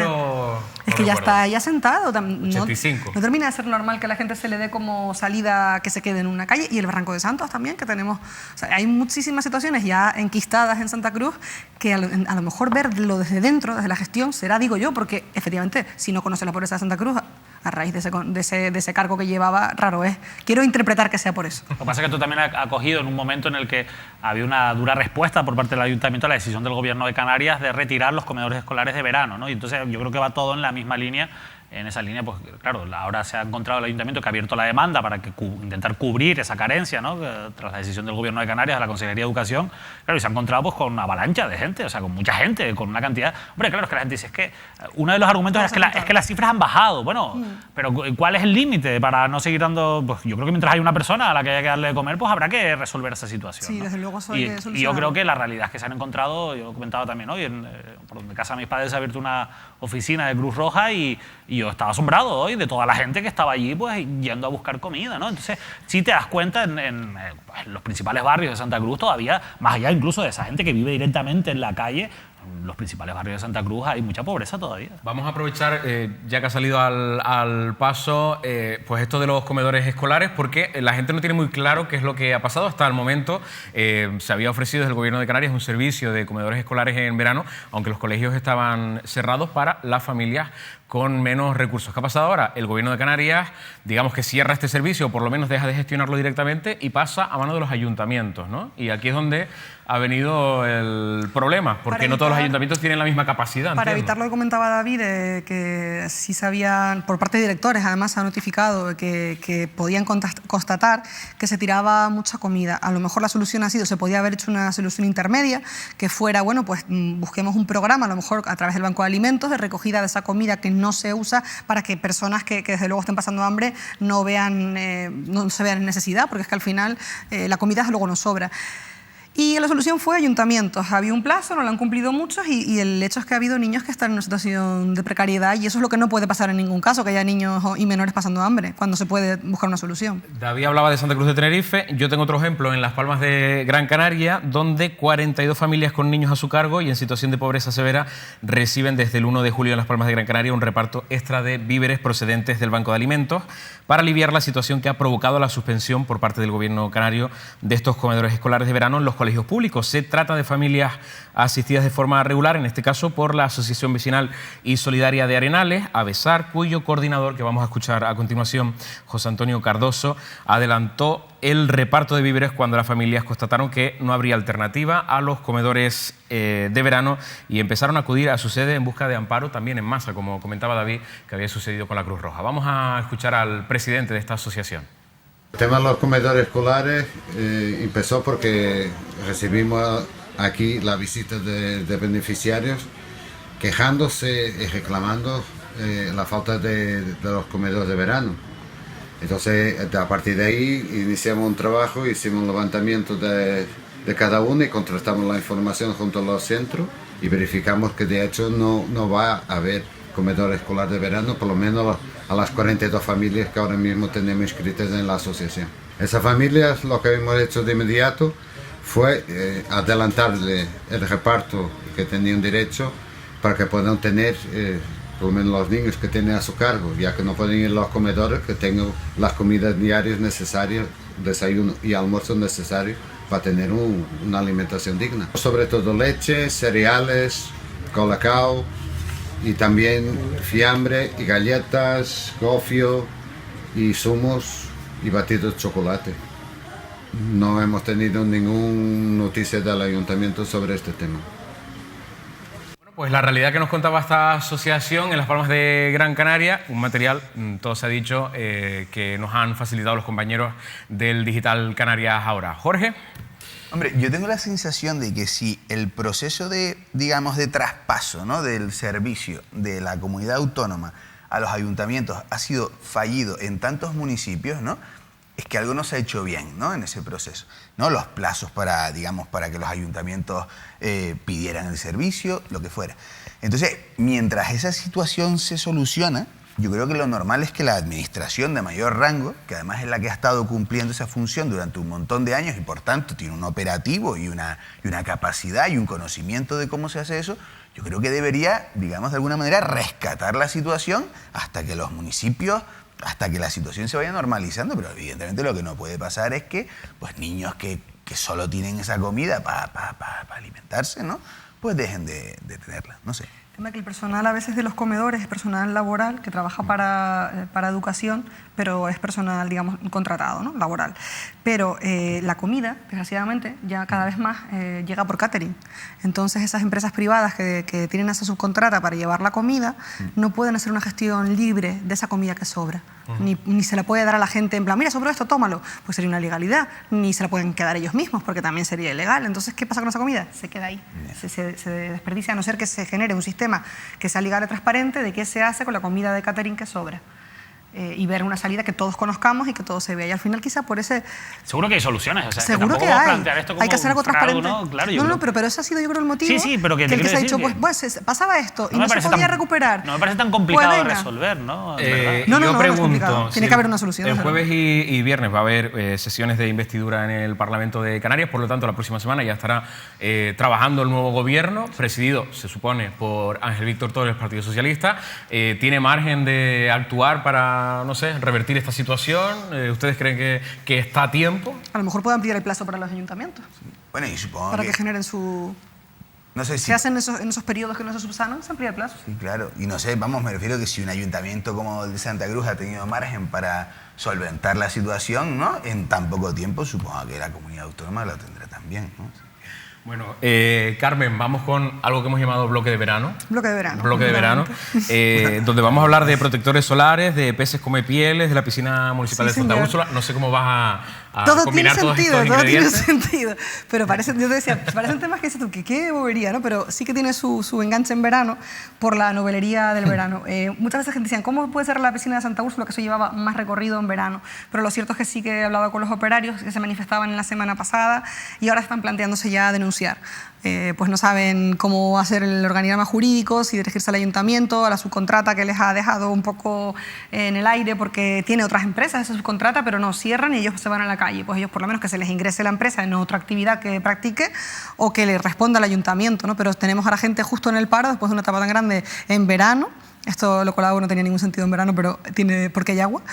Es que ya está ahí asentado. 85. No termina de ser normal que a la gente se le dé como salida que se quede en una calle. Y el Barranco de Santos también, que tenemos... O sea, hay muchísimas situaciones ya enquistadas en Santa Cruz que a lo mejor verlo desde dentro, desde la gestión, será, digo yo, porque efectivamente, si no conoce la pobreza de Santa Cruz, a raíz de ese cargo que llevaba, raro es. Quiero interpretar que sea por eso. Lo que pasa es que tú también has acogido en un momento en el que había una dura respuesta por parte del Ayuntamiento a la decisión del Gobierno de Canarias de retirar los comedores escolares de verano, ¿no? Y entonces yo creo que va todo en la misma línea. En esa línea, pues claro, ahora se ha encontrado el Ayuntamiento que ha abierto la demanda para intentar cubrir esa carencia, ¿no? Tras la decisión del Gobierno de Canarias, de la Consejería de Educación, claro, y se ha encontrado pues con una avalancha de gente, o sea, con mucha gente, con una cantidad... Hombre, claro, es que la gente dice, es que uno de los argumentos es que las cifras han bajado. Bueno, pero ¿cuál es el límite para no seguir dando...? Pues yo creo que mientras hay una persona a la que haya que darle de comer, pues habrá que resolver esa situación, Sí, ¿no? desde luego eso hay que solucionarlo. Y yo creo que la realidad es que se han encontrado, yo lo comentaba también hoy, por donde casa de mis padres se ha abierto una oficina de Cruz Roja y yo estaba asombrado hoy de toda la gente que estaba allí pues yendo a buscar comida, ¿no? Entonces, si te das cuenta en los principales barrios de Santa Cruz todavía, más allá incluso de esa gente que vive directamente en la calle, en los principales barrios de Santa Cruz hay mucha pobreza todavía. Vamos a aprovechar, ya que ha salido al paso, pues esto de los comedores escolares, porque la gente no tiene muy claro qué es lo que ha pasado hasta el momento. Se había ofrecido desde el Gobierno de Canarias un servicio de comedores escolares en verano, aunque los colegios estaban cerrados para las familias con menos recursos. ¿Qué ha pasado ahora? El Gobierno de Canarias, digamos que cierra este servicio, o por lo menos deja de gestionarlo directamente y pasa a mano de los ayuntamientos, ¿no? Y aquí es donde ha venido el problema, porque no todos los ayuntamientos tienen la misma capacidad. Para entiendo. evitar lo que comentaba David, que sí sabían, por parte de directores además se ha notificado que podían constatar que se tiraba mucha comida. A lo mejor la solución ha sido, se podía haber hecho una solución intermedia, que fuera, bueno, pues busquemos un programa, a lo mejor a través del Banco de Alimentos, de recogida de esa comida que no se usa, para que personas que desde luego estén pasando hambre no se vean en necesidad, porque es que al final la comida luego nos sobra. Y la solución fue ayuntamientos. Había un plazo, no lo han cumplido muchos y el hecho es que ha habido niños que están en una situación de precariedad y eso es lo que no puede pasar en ningún caso, que haya niños y menores pasando hambre, cuando se puede buscar una solución. David hablaba de Santa Cruz de Tenerife. Yo tengo otro ejemplo en Las Palmas de Gran Canaria, donde 42 familias con niños a su cargo y en situación de pobreza severa reciben desde el 1 de julio en Las Palmas de Gran Canaria un reparto extra de víveres procedentes del Banco de Alimentos para aliviar la situación que ha provocado la suspensión por parte del Gobierno canario de estos comedores escolares de verano en los colegios públicos. Se trata de familias asistidas de forma regular, en este caso por la Asociación Vecinal y Solidaria de Arenales, AVESAR, cuyo coordinador, que vamos a escuchar a continuación, José Antonio Cardoso, adelantó el reparto de víveres cuando las familias constataron que no habría alternativa a los comedores de verano y empezaron a acudir a su sede en busca de amparo, también en masa, como comentaba David, que había sucedido con la Cruz Roja. Vamos a escuchar al presidente de esta asociación. El tema de los comedores escolares empezó porque recibimos aquí la visita de beneficiarios quejándose y reclamando la falta de los comedores de verano. Entonces, a partir de ahí iniciamos un trabajo, hicimos un levantamiento de cada uno y contrastamos la información junto a los centros y verificamos que de hecho no va a haber comedor escolar de verano, por lo menos a las 42 familias que ahora mismo tenemos inscritas en la asociación. Esas familias lo que hemos hecho de inmediato fue adelantarle el reparto que tenían derecho para que puedan tener, por lo menos los niños que tienen a su cargo, ya que no pueden ir a los comedores, que tengan las comidas diarias necesarias, desayuno y almuerzo necesarios para tener una alimentación digna. Sobre todo leche, cereales, colacao, y también fiambre y galletas, gofio y zumos y batidos de chocolate. No hemos tenido ninguna noticia del ayuntamiento sobre este tema. Bueno, pues la realidad que nos contaba esta asociación en Las Palmas de Gran Canaria, un material, todo se ha dicho, que nos han facilitado los compañeros del Digital Canarias Ahora. Jorge. Hombre, yo tengo la sensación de que si el proceso de, digamos, de traspaso, ¿no?, del servicio de la comunidad autónoma a los ayuntamientos ha sido fallido en tantos municipios, ¿no?, es que algo no se ha hecho bien, ¿no?, en ese proceso, ¿no? Los plazos para, digamos, para que los ayuntamientos pidieran el servicio, lo que fuera. Entonces, mientras esa situación se soluciona, yo creo que lo normal es que la administración de mayor rango, que además es la que ha estado cumpliendo esa función durante un montón de años y por tanto tiene un operativo y una capacidad y un conocimiento de cómo se hace eso, yo creo que debería, digamos, de alguna manera rescatar la situación hasta que los municipios, hasta que la situación se vaya normalizando, pero evidentemente lo que no puede pasar es que pues niños que solo tienen esa comida para alimentarse, ¿no? Pues dejen de tenerla, no sé. Que el personal a veces de los comedores es personal laboral que trabaja para educación, pero es personal, digamos, contratado, ¿no? Laboral. Pero la comida, desgraciadamente, ya cada vez más llega por catering. Entonces esas empresas privadas que tienen esa subcontrata para llevar la comida no pueden hacer una gestión libre de esa comida que sobra. Ni se la puede dar a la gente en plan, mira, sobró esto, tómalo. Pues sería una ilegalidad. Ni se la pueden quedar ellos mismos, porque también sería ilegal. Entonces, ¿qué pasa con esa comida? Se queda ahí. Se desperdicia, a no ser que se genere un sistema que sea legal y transparente de qué se hace con la comida de catering que sobra. Y ver una salida que todos conozcamos y que todo se vea. Y al final quizá por ese... Seguro que hay soluciones. O sea, seguro que hay. Hay que hacer algo transparente. ¿no? Claro, Pero ese ha sido yo creo el motivo. Sí, pero que el que se ha dicho, pues pasaba esto y no se podía recuperar. No me parece tan complicado de resolver, ¿no? Yo pregunto, tiene que haber una solución. El jueves y viernes va a haber sesiones de investidura en el Parlamento de Canarias, por lo tanto la próxima semana ya estará trabajando el nuevo gobierno, presidido, se supone, por Ángel Víctor Torres, del Partido Socialista. Tiene margen de actuar para, no sé, revertir esta situación. ¿Ustedes creen que está a tiempo? A lo mejor puede ampliar el plazo para los ayuntamientos. Bueno, y supongo para que generen su... No sé si... ¿Se hacen en esos periodos que no se subsanan? Se amplía el plazo. Sí, claro. Y no sé, vamos, me refiero que si un ayuntamiento como el de Santa Cruz ha tenido margen para solventar la situación, ¿no? En tan poco tiempo, supongo que la comunidad autónoma lo tendrá también, ¿no? Bueno, Carmen, vamos con algo que hemos llamado bloque de verano. Bloque de verano. Bloque de verano, donde vamos a hablar de protectores solares, de peces come pieles, de la piscina municipal de Santa Úrsula. No sé cómo vas a combinar todos estos ingredientes. Todo tiene sentido, pero parecen temas que dices tú, que qué bobería, ¿no? Pero sí que tiene su enganche en verano por la novelería del verano. Muchas veces gente decían, ¿cómo puede ser la piscina de Santa Úrsula que eso llevaba más recorrido en verano? Pero lo cierto es que sí que he hablado con los operarios que se manifestaban en la semana pasada y ahora están planteándose ya denunciar. Pues no saben cómo hacer el organigrama jurídico, si dirigirse al ayuntamiento, a la subcontrata que les ha dejado un poco en el aire porque tiene otras empresas esa subcontrata, pero no cierran y ellos se van a la calle. Pues ellos por lo menos que se les ingrese la empresa en otra actividad que practique o que le responda al ayuntamiento, ¿no? Pero tenemos a la gente justo en el paro después de una etapa tan grande en verano. Esto lo colado no tenía ningún sentido en verano, pero tiene porque hay agua.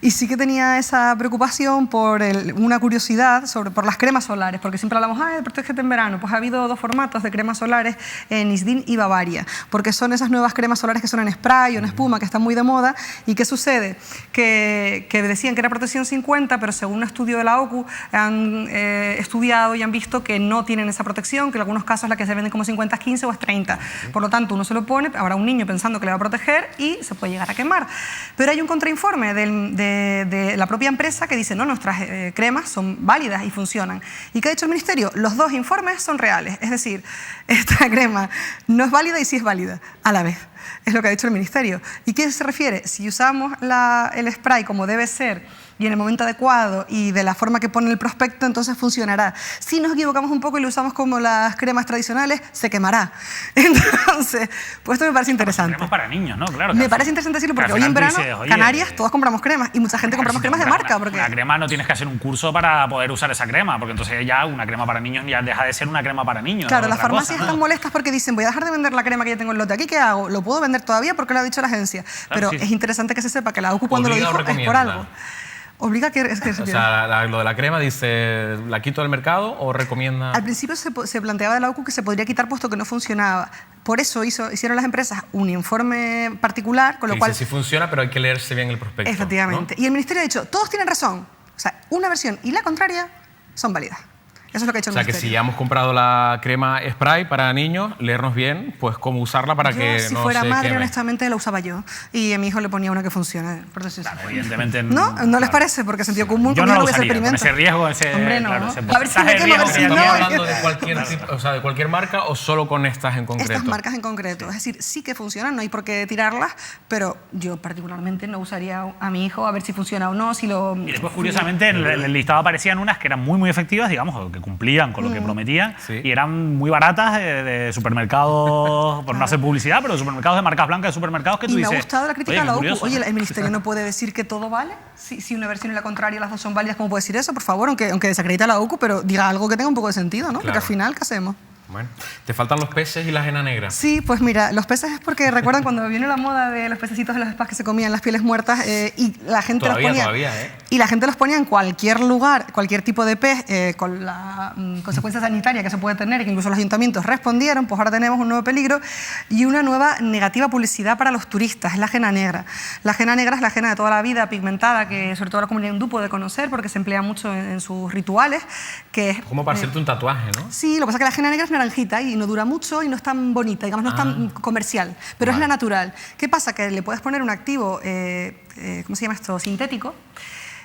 Y sí que tenía esa preocupación por una curiosidad por las cremas solares, porque siempre hablamos, protégete en verano. Pues ha habido dos formatos de cremas solares en Isdin y Bavaria, porque son esas nuevas cremas solares que son en spray o en espuma, que están muy de moda. ¿Y qué sucede? Que decían que era protección 50, pero según un estudio de la OCU han estudiado y han visto que no tienen esa protección, que en algunos casos la que se venden como 50 es 15 o es 30. Por lo tanto, uno se lo pone, habrá un niño pensando que le va a proteger y se puede llegar a quemar. Pero hay un contrainforme de la propia empresa que dice, no, nuestras cremas son válidas y funcionan. ¿Y qué ha dicho el Ministerio? Los dos informes son reales, es decir, esta crema no es válida y sí es válida a la vez. Es lo que ha dicho el Ministerio. ¿Y qué se refiere? Si usamos el spray como debe ser y en el momento adecuado y de la forma que pone el prospecto, entonces funcionará. Si nos equivocamos un poco y lo usamos como las cremas tradicionales, se quemará. Entonces, pues esto me parece interesante. Cremas para niños, ¿no? Claro. Me parece interesante decirlo porque hoy en verano, Canarias, todos compramos cremas y mucha gente compramos cremas de marca. Porque una crema no tienes que hacer un curso para poder usar esa crema, porque entonces ya una crema para niños ya deja de ser una crema para niños. Claro, las farmacias están molestas porque dicen, voy a dejar de vender la crema que ya tengo en lote aquí, ¿qué hago? ¿Lo puedo vender todavía? Porque lo ha dicho la agencia. Pero es interesante que se sepa que la OCU cuando lo dijo es por algo. Obliga que o sea, lo de la crema dice, ¿la quito del mercado o recomienda? Al principio se planteaba de la OCU que se podría quitar puesto que no funcionaba. Por eso hicieron las empresas un informe particular, con lo cual... Sí funciona, pero hay que leerse bien el prospecto. Efectivamente. ¿No? Y el Ministerio ha dicho, todos tienen razón. O sea, una versión y la contraria son válidas. Eso es lo que ha hecho el Ministerio. O sea, que si ya hemos comprado la crema spray para niños, leernos bien, pues cómo usarla para que si no fuera se madre, queme. Honestamente, la usaba yo. Y a mi hijo le ponía una que funcione. Claro, evidentemente... ¿No les parece? Porque sentido común, yo no lo voy a hacer usaría, con ese riesgo, Hombre, no. Claro, A ver si me quema, a ver si no. ¿Estamos hablando de cualquier tipo, o sea, de cualquier marca o solo con estas en concreto? Estas marcas en concreto. Es decir, sí que funcionan, no hay por qué tirarlas, pero yo particularmente no usaría a mi hijo a ver si funciona o no. Y después, curiosamente, en el listado aparecían unas que eran muy, muy efectivas, digamos, que cumplían con lo que prometían Sí. y eran muy baratas de supermercados, por no hacer publicidad, pero de supermercados de marcas blancas, de supermercados que tú Y me dices... ha gustado la crítica "Oye, a la qué OCU. curioso, Oye, ¿no?". el Ministerio no puede decir que todo vale. Si una versión y la contraria, las dos son válidas, ¿cómo puede decir eso? Por favor, aunque desacredite a la OCU, pero diga algo que tenga un poco de sentido, ¿no? Porque Claro. al final, ¿qué hacemos? Bueno, te faltan los peces y la ajena negra. Sí, pues mira, los peces es porque recuerdan cuando vino la moda de los pececitos de los spas que se comían las pieles muertas y la gente los ponía... Y la gente los ponía en cualquier lugar, cualquier tipo de pez, con la consecuencia sanitaria que se puede tener y que incluso los ayuntamientos respondieron, pues ahora tenemos un nuevo peligro y una nueva negativa publicidad para los turistas, es la ajena negra. La ajena negra es la ajena de toda la vida, pigmentada, que sobre todo la comunidad hindú puede conocer porque se emplea mucho en sus rituales, que es... Como para hacerte un tatuaje, ¿no? Sí, lo que pasa es que la ajena negra es naranjita y no dura mucho y no es tan bonita, digamos, no es tan comercial, pero es la natural. ¿Qué pasa? Que le puedes poner un activo, ¿cómo se llama esto? Sintético.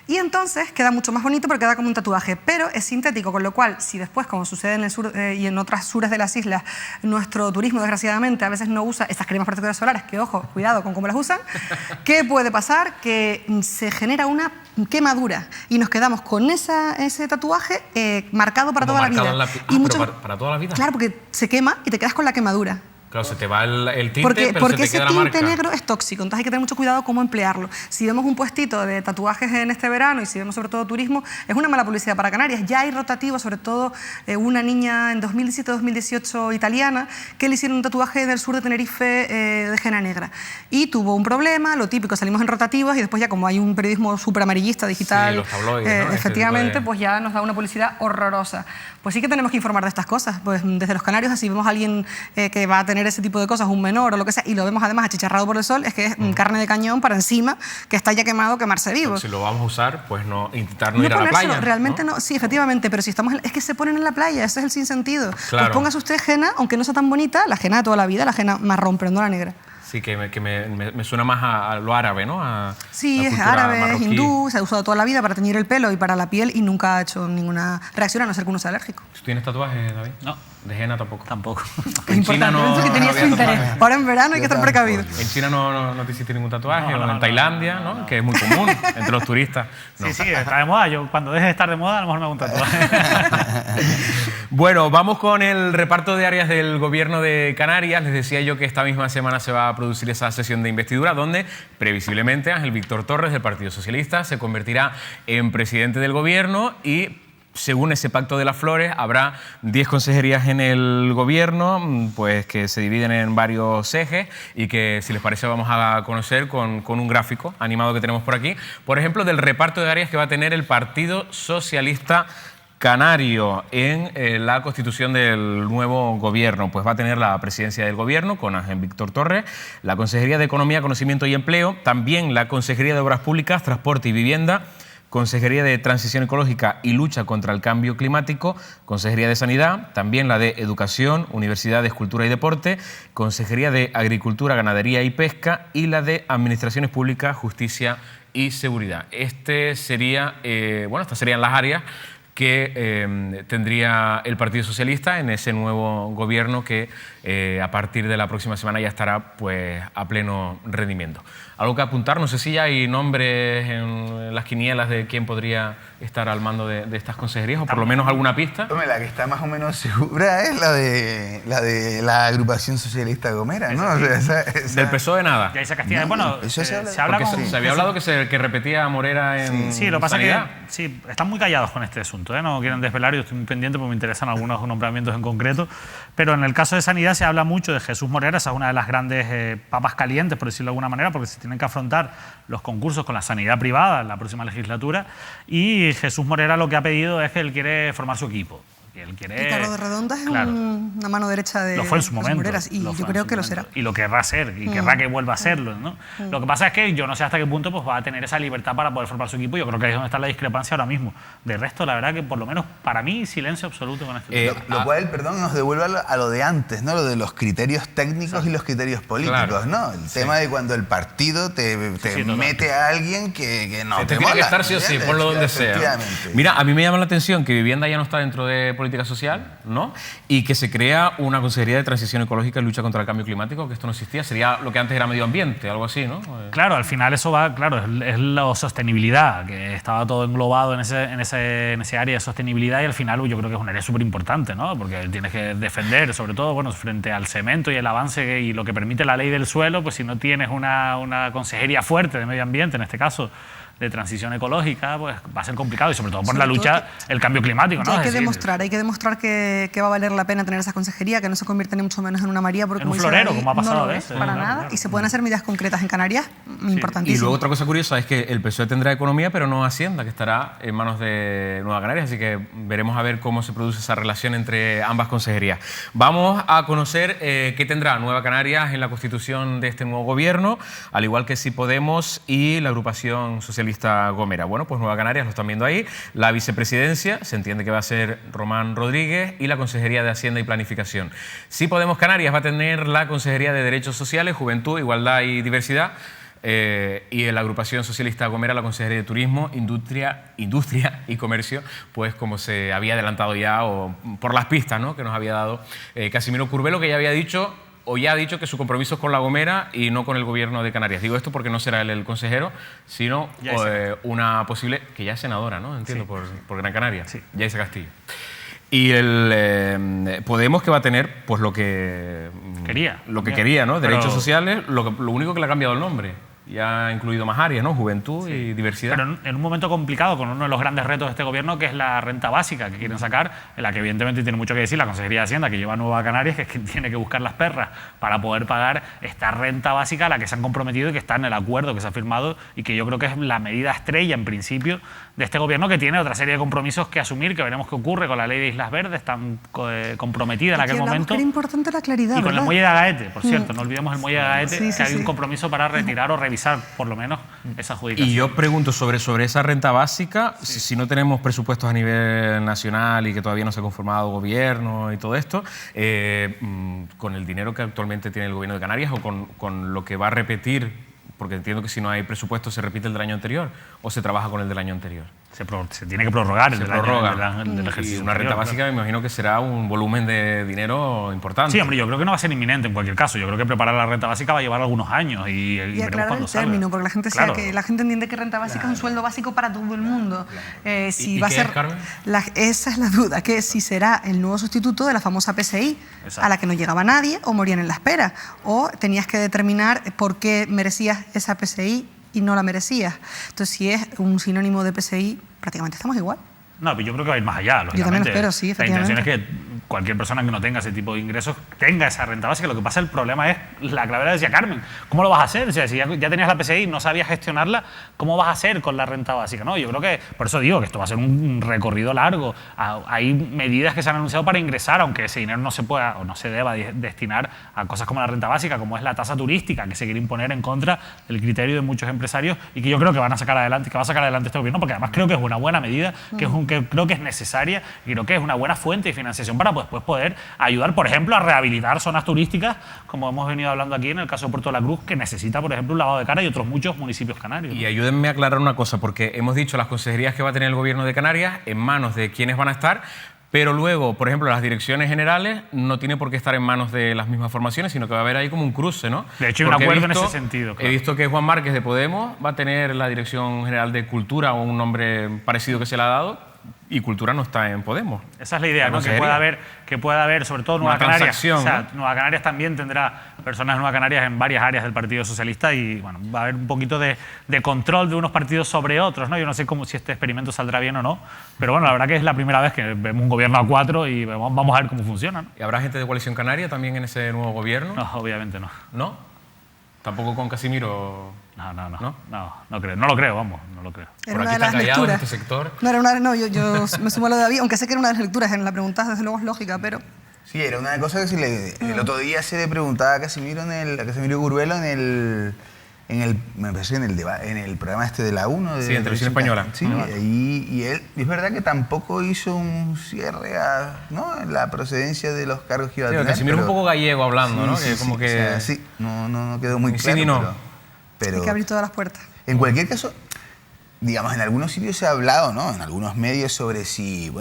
Y entonces queda mucho más bonito porque queda como un tatuaje, pero es sintético, con lo cual, si después, como sucede en el sur y en otras sures de las islas, nuestro turismo, desgraciadamente, a veces no usa estas cremas protectoras solares, que ojo, cuidado con cómo las usan, ¿qué puede pasar? Que se genera una quemadura y nos quedamos con ese tatuaje marcado para Como toda la marcado vida. en la pi- pero para toda la vida. Claro, porque se quema y te quedas con la quemadura. Claro, se te va el tinte, Porque pero se te ese queda la marca. tinte negro es tóxico, entonces hay que tener mucho cuidado cómo emplearlo. Si vemos un puestito de tatuajes en este verano y si vemos sobre todo turismo, es una mala publicidad para Canarias. Ya hay rotativos, sobre todo una niña en 2017-2018 italiana que le hicieron un tatuaje del sur de Tenerife de henna negra. Y tuvo un problema, lo típico, salimos en rotativos y después ya como hay un periodismo súper amarillista, digital, Sí, los tabloides, ¿no? efectivamente, Este tipo de- pues ya nos da una publicidad horrorosa. Pues sí que tenemos que informar de estas cosas. Pues desde los Canarios, así vemos a alguien que va a tener ese tipo de cosas, un menor o lo que sea, y lo vemos además achicharrado por el sol, es que es carne de cañón para encima, que está ya quemado, quemarse vivo. Si lo vamos a usar, pues intentar no No ir a la ponérselo, playa. realmente no, sí, efectivamente, pero si estamos es que se ponen en la playa, ese es el sinsentido. Claro. Pues póngase usted henna, aunque no sea tan bonita, la henna de toda la vida, la henna marrón, pero no la negra. Sí, que me suena más a lo árabe, ¿no? Sí, la es cultura árabe, es marroquí. hindú, se ha usado toda la vida para teñir el pelo y para la piel y nunca ha hecho ninguna reacción, a no ser que uno sea alérgico. ¿Tú tienes tatuajes, David? No. De henna tampoco. Tampoco. Es importante, China no- eso que tenía no su había interés. tatuajes. Ahora en verano hay que estar precavido. En China no te hiciste ningún tatuaje, No, o en Tailandia, ¿no? Que es muy común entre los turistas. No. Sí, está de moda. Yo cuando deje de estar de moda a lo mejor me hago un tatuaje. Bueno, vamos con el reparto de áreas del Gobierno de Canarias. Les decía yo que esta misma semana se va a producir esa sesión de investidura donde previsiblemente Ángel Víctor Torres del Partido Socialista se convertirá en presidente del Gobierno y según ese Pacto de las Flores habrá 10 consejerías en el Gobierno pues que se dividen en varios ejes y que si les parece vamos a conocer con un gráfico animado que tenemos por aquí. Por ejemplo, del reparto de áreas que va a tener el Partido Socialista Canario en la constitución del nuevo gobierno. Pues va a tener la presidencia del gobierno con Ángel Víctor Torres, la Consejería de Economía, Conocimiento y Empleo, también la Consejería de Obras Públicas, Transporte y Vivienda, Consejería de Transición Ecológica y Lucha contra el Cambio Climático, Consejería de Sanidad, también la de Educación, Universidades, Cultura y Deporte, Consejería de Agricultura, Ganadería y Pesca y la de Administraciones Públicas, Justicia y Seguridad. Estas serían las áreas que tendría el Partido Socialista en ese nuevo gobierno que a partir de la próxima semana ya estará pues a pleno rendimiento. Algo que apuntar, no sé si ya hay nombres en las quinielas de quién podría estar al mando de estas consejerías o por lo menos alguna pista. Hombre, la que está más o menos segura es la de la agrupación socialista Gomera, ¿no? O sea, Del PSOE nada. Ya Isa Castilla, bueno, eso se habla- se habla Porque con... se había hablado que repetía a Morera en Sí, lo que pasa es Sanidad. que sí, están muy callados con este asunto, ¿eh? No quieren desvelar, yo estoy muy pendiente porque me interesan algunos nombramientos en concreto, pero en el caso de Sanidad se habla mucho de Jesús Morera, esa es una de las grandes papas calientes, por decirlo de alguna manera, porque se tienen que afrontar los concursos con la sanidad privada en la próxima legislatura y Jesús Morera lo que ha pedido es que él quiere formar su equipo. Que él quiere, Ricardo de Redonda es claro, una mano derecha de lo fue en su los momento. Moreras y Lo yo fue creo en su que lo momento. será. Y lo querrá ser, y querrá que vuelva a serlo, ¿no? Lo que pasa es que yo no sé hasta qué punto pues, va a tener esa libertad para poder formar su equipo. Yo creo que ahí es donde está la discrepancia ahora mismo. De resto, la verdad que por lo menos para mí, silencio absoluto con este tema. Lo cual, perdón, nos devuelve a lo de antes, ¿no? Lo de los criterios técnicos y los criterios políticos, Claro. ¿no? El tema de cuando el partido te total. mete a alguien que no Te te tiene que mola, estar sí o sí, ¿entiendes? por lo donde sea. Efectivamente. Mira, a mí me llama la atención que Vivienda ya no está dentro de política política social, ¿no? Y que se crea una consejería de transición ecológica y lucha contra el cambio climático, que esto no existía, sería lo que antes era medio ambiente, algo así, ¿no? Claro, al final eso va, claro, es la sostenibilidad, que estaba todo englobado en ese área de sostenibilidad, y al final yo creo que es un área súper importante, ¿no? Porque tienes que defender, sobre todo, bueno, frente al cemento y el avance y lo que permite la ley del suelo, pues si no tienes una consejería fuerte de medio ambiente, en este caso, de transición ecológica, pues va a ser complicado, y sobre todo por la lucha, el cambio climático, ¿no? Hay que demostrar que va a valer la pena tener esa consejería, que no se convierte ni mucho menos en una María, porque en un florero, como ha pasado no a lo veces. es para nada, claro. y se pueden hacer medidas concretas en Canarias, importantísimas. Y luego otra cosa curiosa es que el PSOE tendrá economía, pero no Hacienda, que estará en manos de Nueva Canarias, así que veremos a ver cómo se produce esa relación entre ambas consejerías. Vamos a conocer qué tendrá Nueva Canarias en la constitución de este nuevo gobierno, al igual que Sí Podemos y la agrupación socialista Gomera. Bueno, pues Nueva Canarias lo están viendo ahí. La vicepresidencia se entiende que va a ser Román Rodríguez, y la Consejería de Hacienda y Planificación. Sí Podemos Canarias va a tener la Consejería de Derechos Sociales, Juventud, Igualdad y Diversidad, y en la agrupación socialista Gomera la Consejería de Turismo, Industria y Comercio, pues como se había adelantado ya, o por las pistas, ¿no?, que nos había dado Casimiro Curbelo, que ya había dicho, o ya ha dicho, que su compromiso es con La Gomera y no con el gobierno de Canarias. Digo esto porque no será él el consejero, sino una posible, que ya es senadora, ¿no? Entiendo, sí, por Gran Canaria, sí. Yaisa Castillo. Y el Podemos, que va a tener pues lo que quería, ¿no? Derechos sociales, lo único que le ha cambiado el nombre. Ya ha incluido más áreas, ¿no? Juventud, sí, y diversidad. Pero en un momento complicado, con uno de los grandes retos de este gobierno, que es la renta básica que quieren sacar, en la que evidentemente tiene mucho que decir la Consejería de Hacienda, que lleva a Nueva Canarias, que es que tiene que buscar las perras para poder pagar esta renta básica a la que se han comprometido y que está en el acuerdo que se ha firmado, y que yo creo que es la medida estrella, en principio, de este gobierno, que tiene otra serie de compromisos que asumir, que veremos qué ocurre con la ley de Islas Verdes, tan comprometida en aquel momento. Era importante la claridad, y con ¿verdad? el muelle de Agaete, por cierto, no olvidemos el muelle de Agaete, sí, que hay un compromiso para retirar o revisar por lo menos esa adjudicación. Y yo pregunto sobre esa renta básica, si no tenemos presupuestos a nivel nacional y que todavía no se ha conformado gobierno y todo esto, con el dinero que actualmente tiene el gobierno de Canarias, o con lo que va a repetir, porque entiendo que si no hay presupuesto se repite el del año anterior, o se trabaja con el del año anterior. Se tiene que prorrogar el del ejercicio. Y una renta básica, me imagino que será un volumen de dinero importante. Sí, hombre, yo creo que no va a ser inminente en cualquier caso. Yo creo que preparar la renta básica va a llevar algunos años y aclarar el término, porque la gente entiende que renta básica es un sueldo básico para todo el mundo. Si va a ser, Carmen? Esa es la duda, que si será el nuevo sustituto de la famosa PSI, exacto, a la que no llegaba nadie o morían en la espera, o tenías que determinar por qué merecías esa PSI y no la merecías. Entonces, si es un sinónimo de PSI, prácticamente estamos igual. No, pero yo creo que va a ir más allá, lógicamente. Yo también lo espero, sí, efectivamente. La intención es que cualquier persona que no tenga ese tipo de ingresos tenga esa renta básica. Lo que pasa, el problema es la clave, la decía Carmen. ¿Cómo lo vas a hacer? O sea, si ya tenías la PSI y no sabías gestionarla, ¿cómo vas a hacer con la renta básica? ¿No? Yo creo que, por eso digo que esto va a ser un recorrido largo. Hay medidas que se han anunciado para ingresar, aunque ese dinero no se pueda o no se deba destinar a cosas como la renta básica, como es la tasa turística, que se quiere imponer en contra del criterio de muchos empresarios, y que yo creo que van a sacar adelante, que va a sacar adelante este gobierno, porque además creo que es una buena medida, que creo que es necesaria, y creo que es una buena fuente de financiación para después poder ayudar, por ejemplo, a rehabilitar zonas turísticas, como hemos venido hablando aquí en el caso de Puerto de la Cruz, que necesita, por ejemplo, un lavado de cara, y otros muchos municipios canarios, ¿no? Y ayúdenme a aclarar una cosa, porque hemos dicho las consejerías que va a tener el gobierno de Canarias en manos de quienes van a estar, pero luego, por ejemplo, las direcciones generales no tiene por qué estar en manos de las mismas formaciones, sino que va a haber ahí como un cruce, ¿no? De hecho, hay un acuerdo en ese sentido. Claro. He visto que Juan Márquez de Podemos va a tener la Dirección General de Cultura, o un nombre parecido que se le ha dado, y Cultura no está en Podemos. Esa es la idea, ¿no? Que pueda haber, sobre todo Nueva Canarias. ¿No? O sea, Nueva Canarias también tendrá personas de Nueva Canarias en varias áreas del Partido Socialista, y bueno, va a haber un poquito de control de unos partidos sobre otros, ¿no? Yo no sé si este experimento saldrá bien o no, pero bueno, la verdad que es la primera vez que vemos un gobierno a 4 y vamos a ver cómo funciona, ¿no? ¿Y habrá gente de Coalición Canaria también en ese nuevo gobierno? No, obviamente no. ¿No? ¿Tampoco con Casimiro? No creo, no lo creo, vamos, no lo creo. Era Por una aquí de las están callados en lecturas. este sector. Yo me sumo a lo de David, aunque sé que era una de las lecturas, en la pregunta desde luego es lógica, pero... Sí, era una cosa que el otro día se le preguntaba a Casimiro Curbelo me parece en el programa este de la 1. Sí, en Televisión Española. Sí, y él, es verdad que tampoco hizo un cierre en la procedencia de los cargos que iba a tener. Casimiro es un poco gallego hablando, ¿no? Sí, como que... o sea, no quedó muy claro. Sí, no. Pero hay que abrir todas las puertas. En cualquier caso, digamos, en algunos sitios se ha hablado, ¿no? En algunos medios sobre si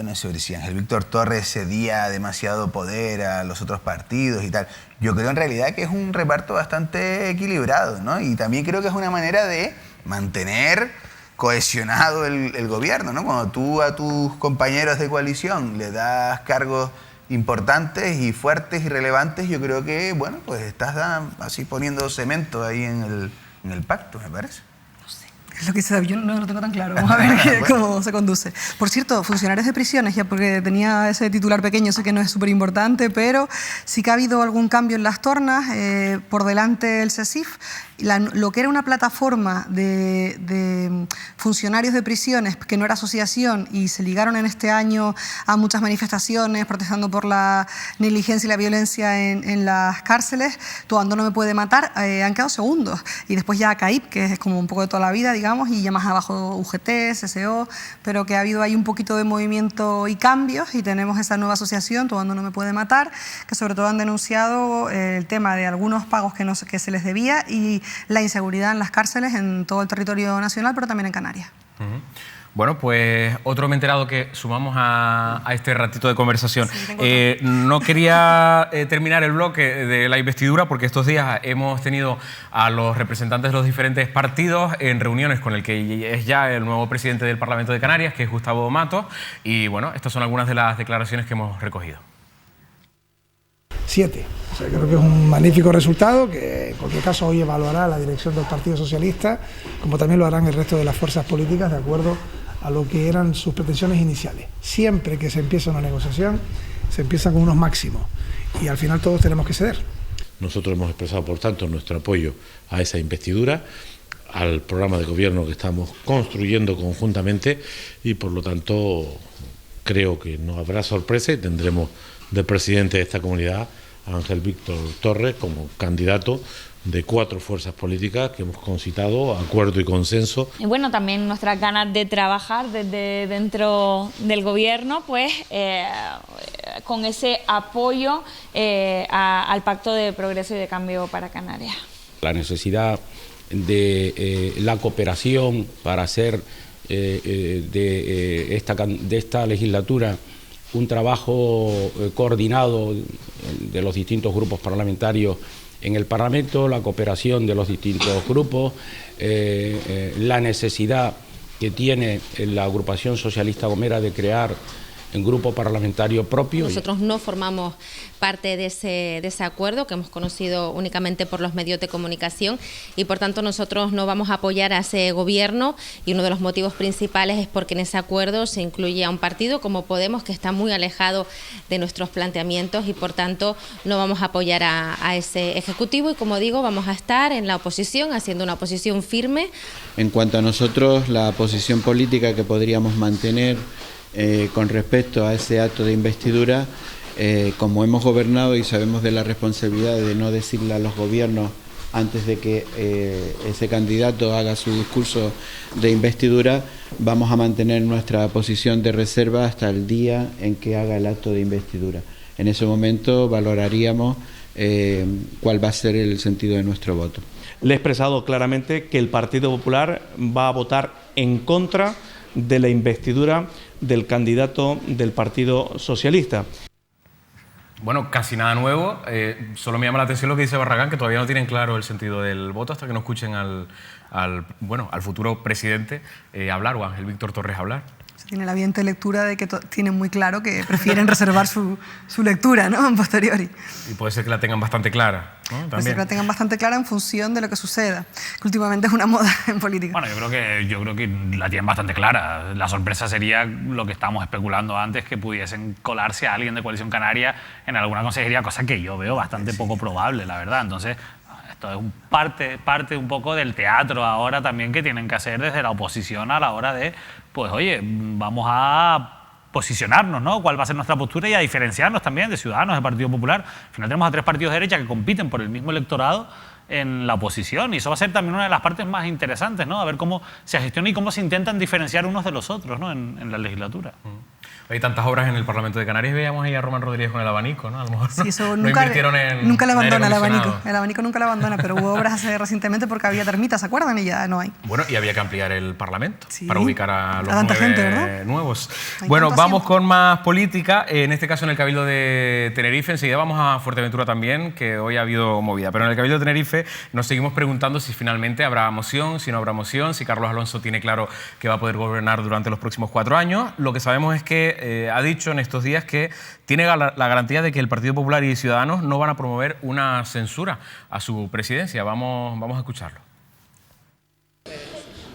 Ángel Víctor Torres cedía demasiado poder a los otros partidos y tal. Yo creo en realidad que es un reparto bastante equilibrado, ¿no? Y también creo que es una manera de mantener cohesionado el gobierno, ¿no? Cuando tú a tus compañeros de coalición le das cargos importantes y fuertes y relevantes, yo creo que, bueno, pues estás así poniendo cemento ahí en el pacto, me parece. Es lo que se da, yo no lo tengo tan claro. Vamos a ver cómo se conduce. Por cierto, funcionarios de prisiones, ya porque tenía ese titular pequeño, sé que no es súper importante, pero sí que ha habido algún cambio en las tornas. Por delante el CESIF, lo que era una plataforma de funcionarios de prisiones, que no era asociación, y se ligaron en este año a muchas manifestaciones protestando por la negligencia y la violencia en las cárceles. Tu Ando no me puede matar, han quedado segundos. Y después ya CAIP, que es como un poco de toda la vida, digamos, y ya más abajo UGT, CSO, pero que ha habido ahí un poquito de movimiento y cambios, y tenemos esa nueva asociación, Tu Ando no me puede matar, que sobre todo han denunciado el tema de algunos pagos que se les debía y la inseguridad en las cárceles en todo el territorio nacional, pero también en Canarias. Bueno, pues otro me he enterado que sumamos a este ratito de conversación. Sí, no quería terminar el bloque de la investidura porque estos días hemos tenido a los representantes de los diferentes partidos en reuniones con el que es ya el nuevo presidente del Parlamento de Canarias, que es Gustavo Matos, y bueno, estas son algunas de las declaraciones que hemos recogido. 7. O sea, creo que es un magnífico resultado que en cualquier caso hoy evaluará la dirección del Partido Socialista, como también lo harán el resto de las fuerzas políticas de acuerdo a lo que eran sus pretensiones iniciales. Siempre que se empieza una negociación, se empieza con unos máximos y al final todos tenemos que ceder. Nosotros hemos expresado, por tanto, nuestro apoyo a esa investidura, al programa de gobierno que estamos construyendo conjuntamente y, por lo tanto, creo que no habrá sorpresa y tendremos de presidente de esta comunidad a Ángel Víctor Torres como candidato de 4 fuerzas políticas que hemos concitado, acuerdo y consenso. Y bueno, también nuestras ganas de trabajar desde dentro del gobierno, pues con ese apoyo al Pacto de Progreso y de Cambio para Canarias. La necesidad de la cooperación para hacer de esta legislatura un trabajo coordinado de los distintos grupos parlamentarios en el Parlamento, la cooperación de los distintos grupos, la necesidad que tiene la agrupación socialista Gomera de crear un grupo parlamentario propio. Nosotros no formamos parte de ese acuerdo que hemos conocido únicamente por los medios de comunicación y por tanto nosotros no vamos a apoyar a ese gobierno y uno de los motivos principales es porque en ese acuerdo se incluye a un partido como Podemos que está muy alejado de nuestros planteamientos y por tanto no vamos a apoyar a ese ejecutivo y como digo vamos a estar en la oposición haciendo una oposición firme. En cuanto a nosotros, la posición política que podríamos mantener con respecto a ese acto de investidura, como hemos gobernado y sabemos de la responsabilidad de no decirle a los gobiernos antes de que ese candidato haga su discurso de investidura, vamos a mantener nuestra posición de reserva hasta el día en que haga el acto de investidura. En ese momento valoraríamos cuál va a ser el sentido de nuestro voto. Le he expresado claramente que el Partido Popular va a votar en contra de la investidura del candidato del Partido Socialista. Bueno, casi nada nuevo. Solo me llama la atención lo que dice Barragán, que todavía no tienen claro el sentido del voto hasta que no escuchen al futuro presidente hablar o a Ángel Víctor Torres hablar. Se tiene la evidente lectura de que tienen muy claro que prefieren reservar su lectura, ¿no? En posteriori. Y puede ser que la tengan bastante clara, ¿no? También. Puede ser que la tengan bastante clara en función de lo que suceda, que últimamente es una moda en política. Bueno, yo creo que la tienen bastante clara. La sorpresa sería lo que estábamos especulando antes, que pudiesen colarse a alguien de Coalición Canaria en alguna consejería, cosa que yo veo bastante poco probable, la verdad. Entonces, esto es parte un poco del teatro ahora también que tienen que hacer desde la oposición a la hora de, pues oye, vamos a posicionarnos, ¿no? ¿Cuál va a ser nuestra postura y a diferenciarnos también de Ciudadanos, del Partido Popular? Al final tenemos a 3 partidos de derecha que compiten por el mismo electorado en la oposición y eso va a ser también una de las partes más interesantes, ¿no? A ver cómo se gestiona y cómo se intentan diferenciar unos de los otros, ¿no? En la legislatura. Hay tantas obras en el Parlamento de Canarias, veíamos ahí a Román Rodríguez con el abanico, ¿no? A lo mejor Sí, eso no invirtieron en nunca le abandona el aire abanico. acondicionado. El abanico nunca le abandona, pero hubo obras recientemente porque había termitas, ¿se acuerdan? Y ya no hay. Bueno, y había que ampliar el Parlamento Sí. para ubicar a los tanta 9 gente, ¿verdad? nuevos. Hay Bueno, tanto vamos asiento. con más política, en este caso en el Cabildo de Tenerife. Enseguida vamos a Fuerteventura también, que hoy ha habido movida. Pero en el Cabildo de Tenerife nos seguimos preguntando si finalmente habrá moción, si no habrá moción, si Carlos Alonso tiene claro que va a poder gobernar durante los próximos 4 años. Lo que sabemos es que ha dicho en estos días que tiene la garantía de que el Partido Popular y Ciudadanos no van a promover una censura a su presidencia. Vamos a escucharlo.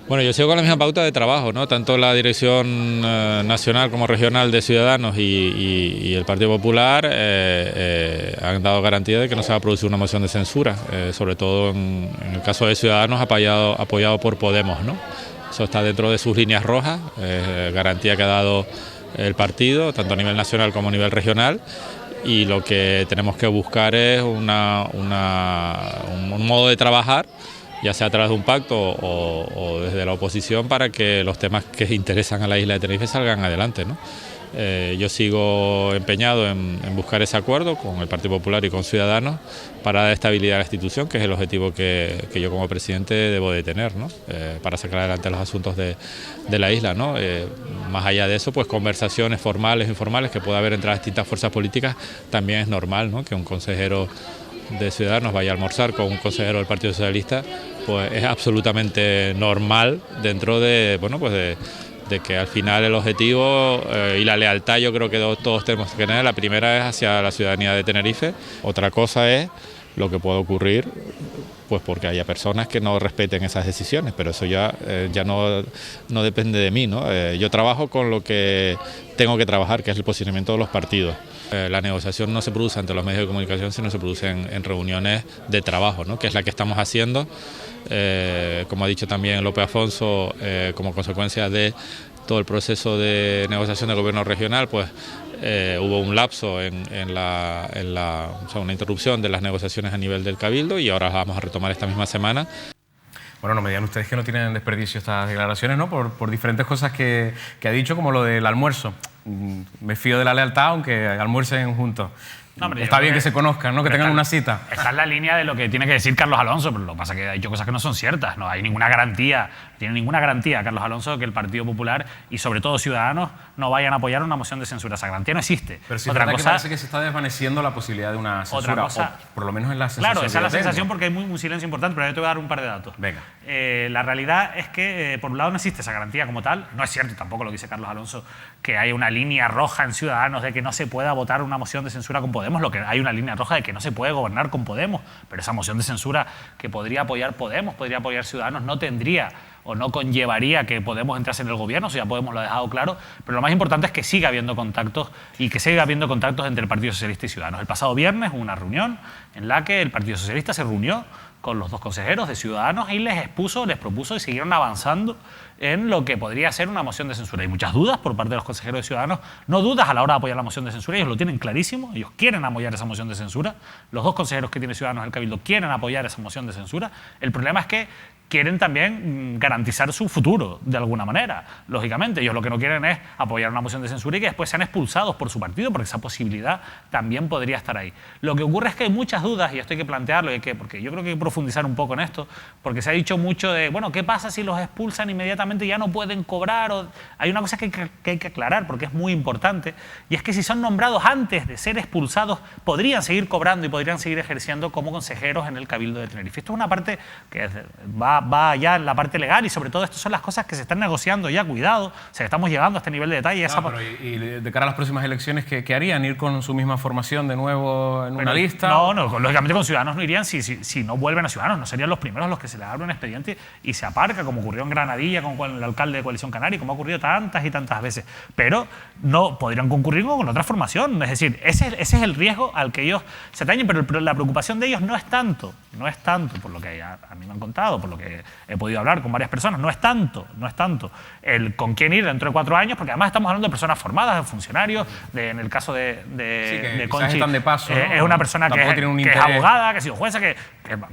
Bueno, yo sigo con la misma pauta de trabajo, ¿no? Tanto la dirección nacional como regional de Ciudadanos y el Partido Popular han dado garantía de que no se va a producir una moción de censura, sobre todo en el caso de Ciudadanos apoyado por Podemos, ¿no? Eso está dentro de sus líneas rojas, garantía que ha dado el partido, tanto a nivel nacional como a nivel regional, y lo que tenemos que buscar es un modo de trabajar, ya sea a través de un pacto o desde la oposición, para que los temas que interesan a la isla de Tenerife salgan adelante, ¿no? Yo sigo empeñado en buscar ese acuerdo con el Partido Popular y con Ciudadanos para dar estabilidad a la institución, que es el objetivo que yo como presidente debo de tener, ¿no? Para sacar adelante los asuntos de la isla, ¿no? Más allá de eso, pues conversaciones formales e informales que pueda haber entre las distintas fuerzas políticas, también es normal, ¿no? Que un consejero de Ciudadanos vaya a almorzar con un consejero del Partido Socialista, pues es absolutamente normal dentro de, bueno, pues de que al final el objetivo y la lealtad, yo creo que todos tenemos que tener. La primera es hacia la ciudadanía de Tenerife, otra cosa es lo que puede ocurrir, pues porque haya personas que no respeten esas decisiones, pero eso ya no depende de mí, ¿no? Yo trabajo con lo que tengo que trabajar, que es el posicionamiento de los partidos. La negociación no se produce ante los medios de comunicación, sino se produce en reuniones de trabajo, ¿no? Que es la que estamos haciendo. Como ha dicho también López Afonso, como consecuencia de todo el proceso de negociación del gobierno regional, pues hubo un lapso o sea, una interrupción de las negociaciones a nivel del Cabildo, y ahora las vamos a retomar esta misma semana. Bueno, no me digan ustedes que no tienen desperdicio estas declaraciones, ¿no? Por diferentes cosas que ha dicho, como lo del almuerzo. Me fío de la lealtad, aunque almuercen juntos. No, hombre, está bien que se conozcan, ¿no? Que tengan una cita. Está en la línea de lo que tiene que decir Carlos Alonso, pero lo que pasa es que ha dicho cosas que no son ciertas. No hay ninguna garantía, tiene ninguna garantía Carlos Alonso de que el Partido Popular y sobre todo Ciudadanos no vayan a apoyar una moción de censura. Esa garantía no existe. Pero sí, otra que cosa, parece que se está desvaneciendo la posibilidad de una censura. Otra cosa, o por lo menos en la sensación. claro, esa es la que yo sensación tengo. porque hay un silencio importante, pero yo te voy a dar un par de datos. Venga. La realidad es que, por un lado, no existe esa garantía como tal. No es cierto tampoco lo que dice Carlos Alonso, que hay una línea roja en Ciudadanos de que no se pueda votar una moción de censura con Podemos. Lo que hay una línea roja de que no se puede gobernar con Podemos, pero esa moción de censura que podría apoyar Podemos, podría apoyar Ciudadanos, no tendría o no conllevaría que Podemos entrase en el gobierno, eso ya Podemos lo ha dejado claro, pero lo más importante es que siga habiendo contactos y que siga habiendo contactos entre el Partido Socialista y Ciudadanos. El pasado viernes hubo una reunión en la que el Partido Socialista se reunió con los dos consejeros de Ciudadanos y les propuso y siguieron avanzando en lo que podría ser una moción de censura. Hay muchas dudas por parte de los consejeros de Ciudadanos, no dudas a la hora de apoyar la moción de censura, ellos lo tienen clarísimo, ellos quieren apoyar esa moción de censura, los dos consejeros que tiene Ciudadanos en el Cabildo quieren apoyar esa moción de censura. El problema es que quieren también garantizar su futuro, de alguna manera. Lógicamente, ellos lo que no quieren es apoyar una moción de censura y que después sean expulsados por su partido, porque esa posibilidad también podría estar ahí. Lo que ocurre es que hay muchas dudas, y esto hay que plantearlo, porque yo creo que hay que profundizar un poco en esto, porque se ha dicho mucho de, bueno, ¿qué pasa si los expulsan inmediatamente y ya no pueden cobrar? Hay una cosa que hay que aclarar, porque es muy importante, y es que si son nombrados antes de ser expulsados, podrían seguir cobrando y podrían seguir ejerciendo como consejeros en el Cabildo de Tenerife. Esto es una parte que va ya en la parte legal, y sobre todo esto son las cosas que se están negociando ya, cuidado, o sea, estamos llegando a este nivel de detalle. Y de cara a las próximas elecciones, ¿qué harían? ¿Ir con su misma formación de nuevo en una lista? No, lógicamente con Ciudadanos no irían si no vuelven a Ciudadanos, no serían los primeros los que se le abre un expediente y se aparca, como ocurrió en Granadilla con el alcalde de Coalición Canaria, como ha ocurrido tantas y tantas veces, pero no podrían concurrir con otra formación, es decir, ese es el riesgo al que ellos se atañen, pero la preocupación de ellos no es tanto, por lo que a mí me han contado, por lo que he podido hablar con varias personas, no es tanto el con quién ir dentro de 4 años, porque además estamos hablando de personas formadas, de funcionarios, en el caso de que Conchi, están de paso, ¿no? es una persona que es abogada, que ha sido jueza, que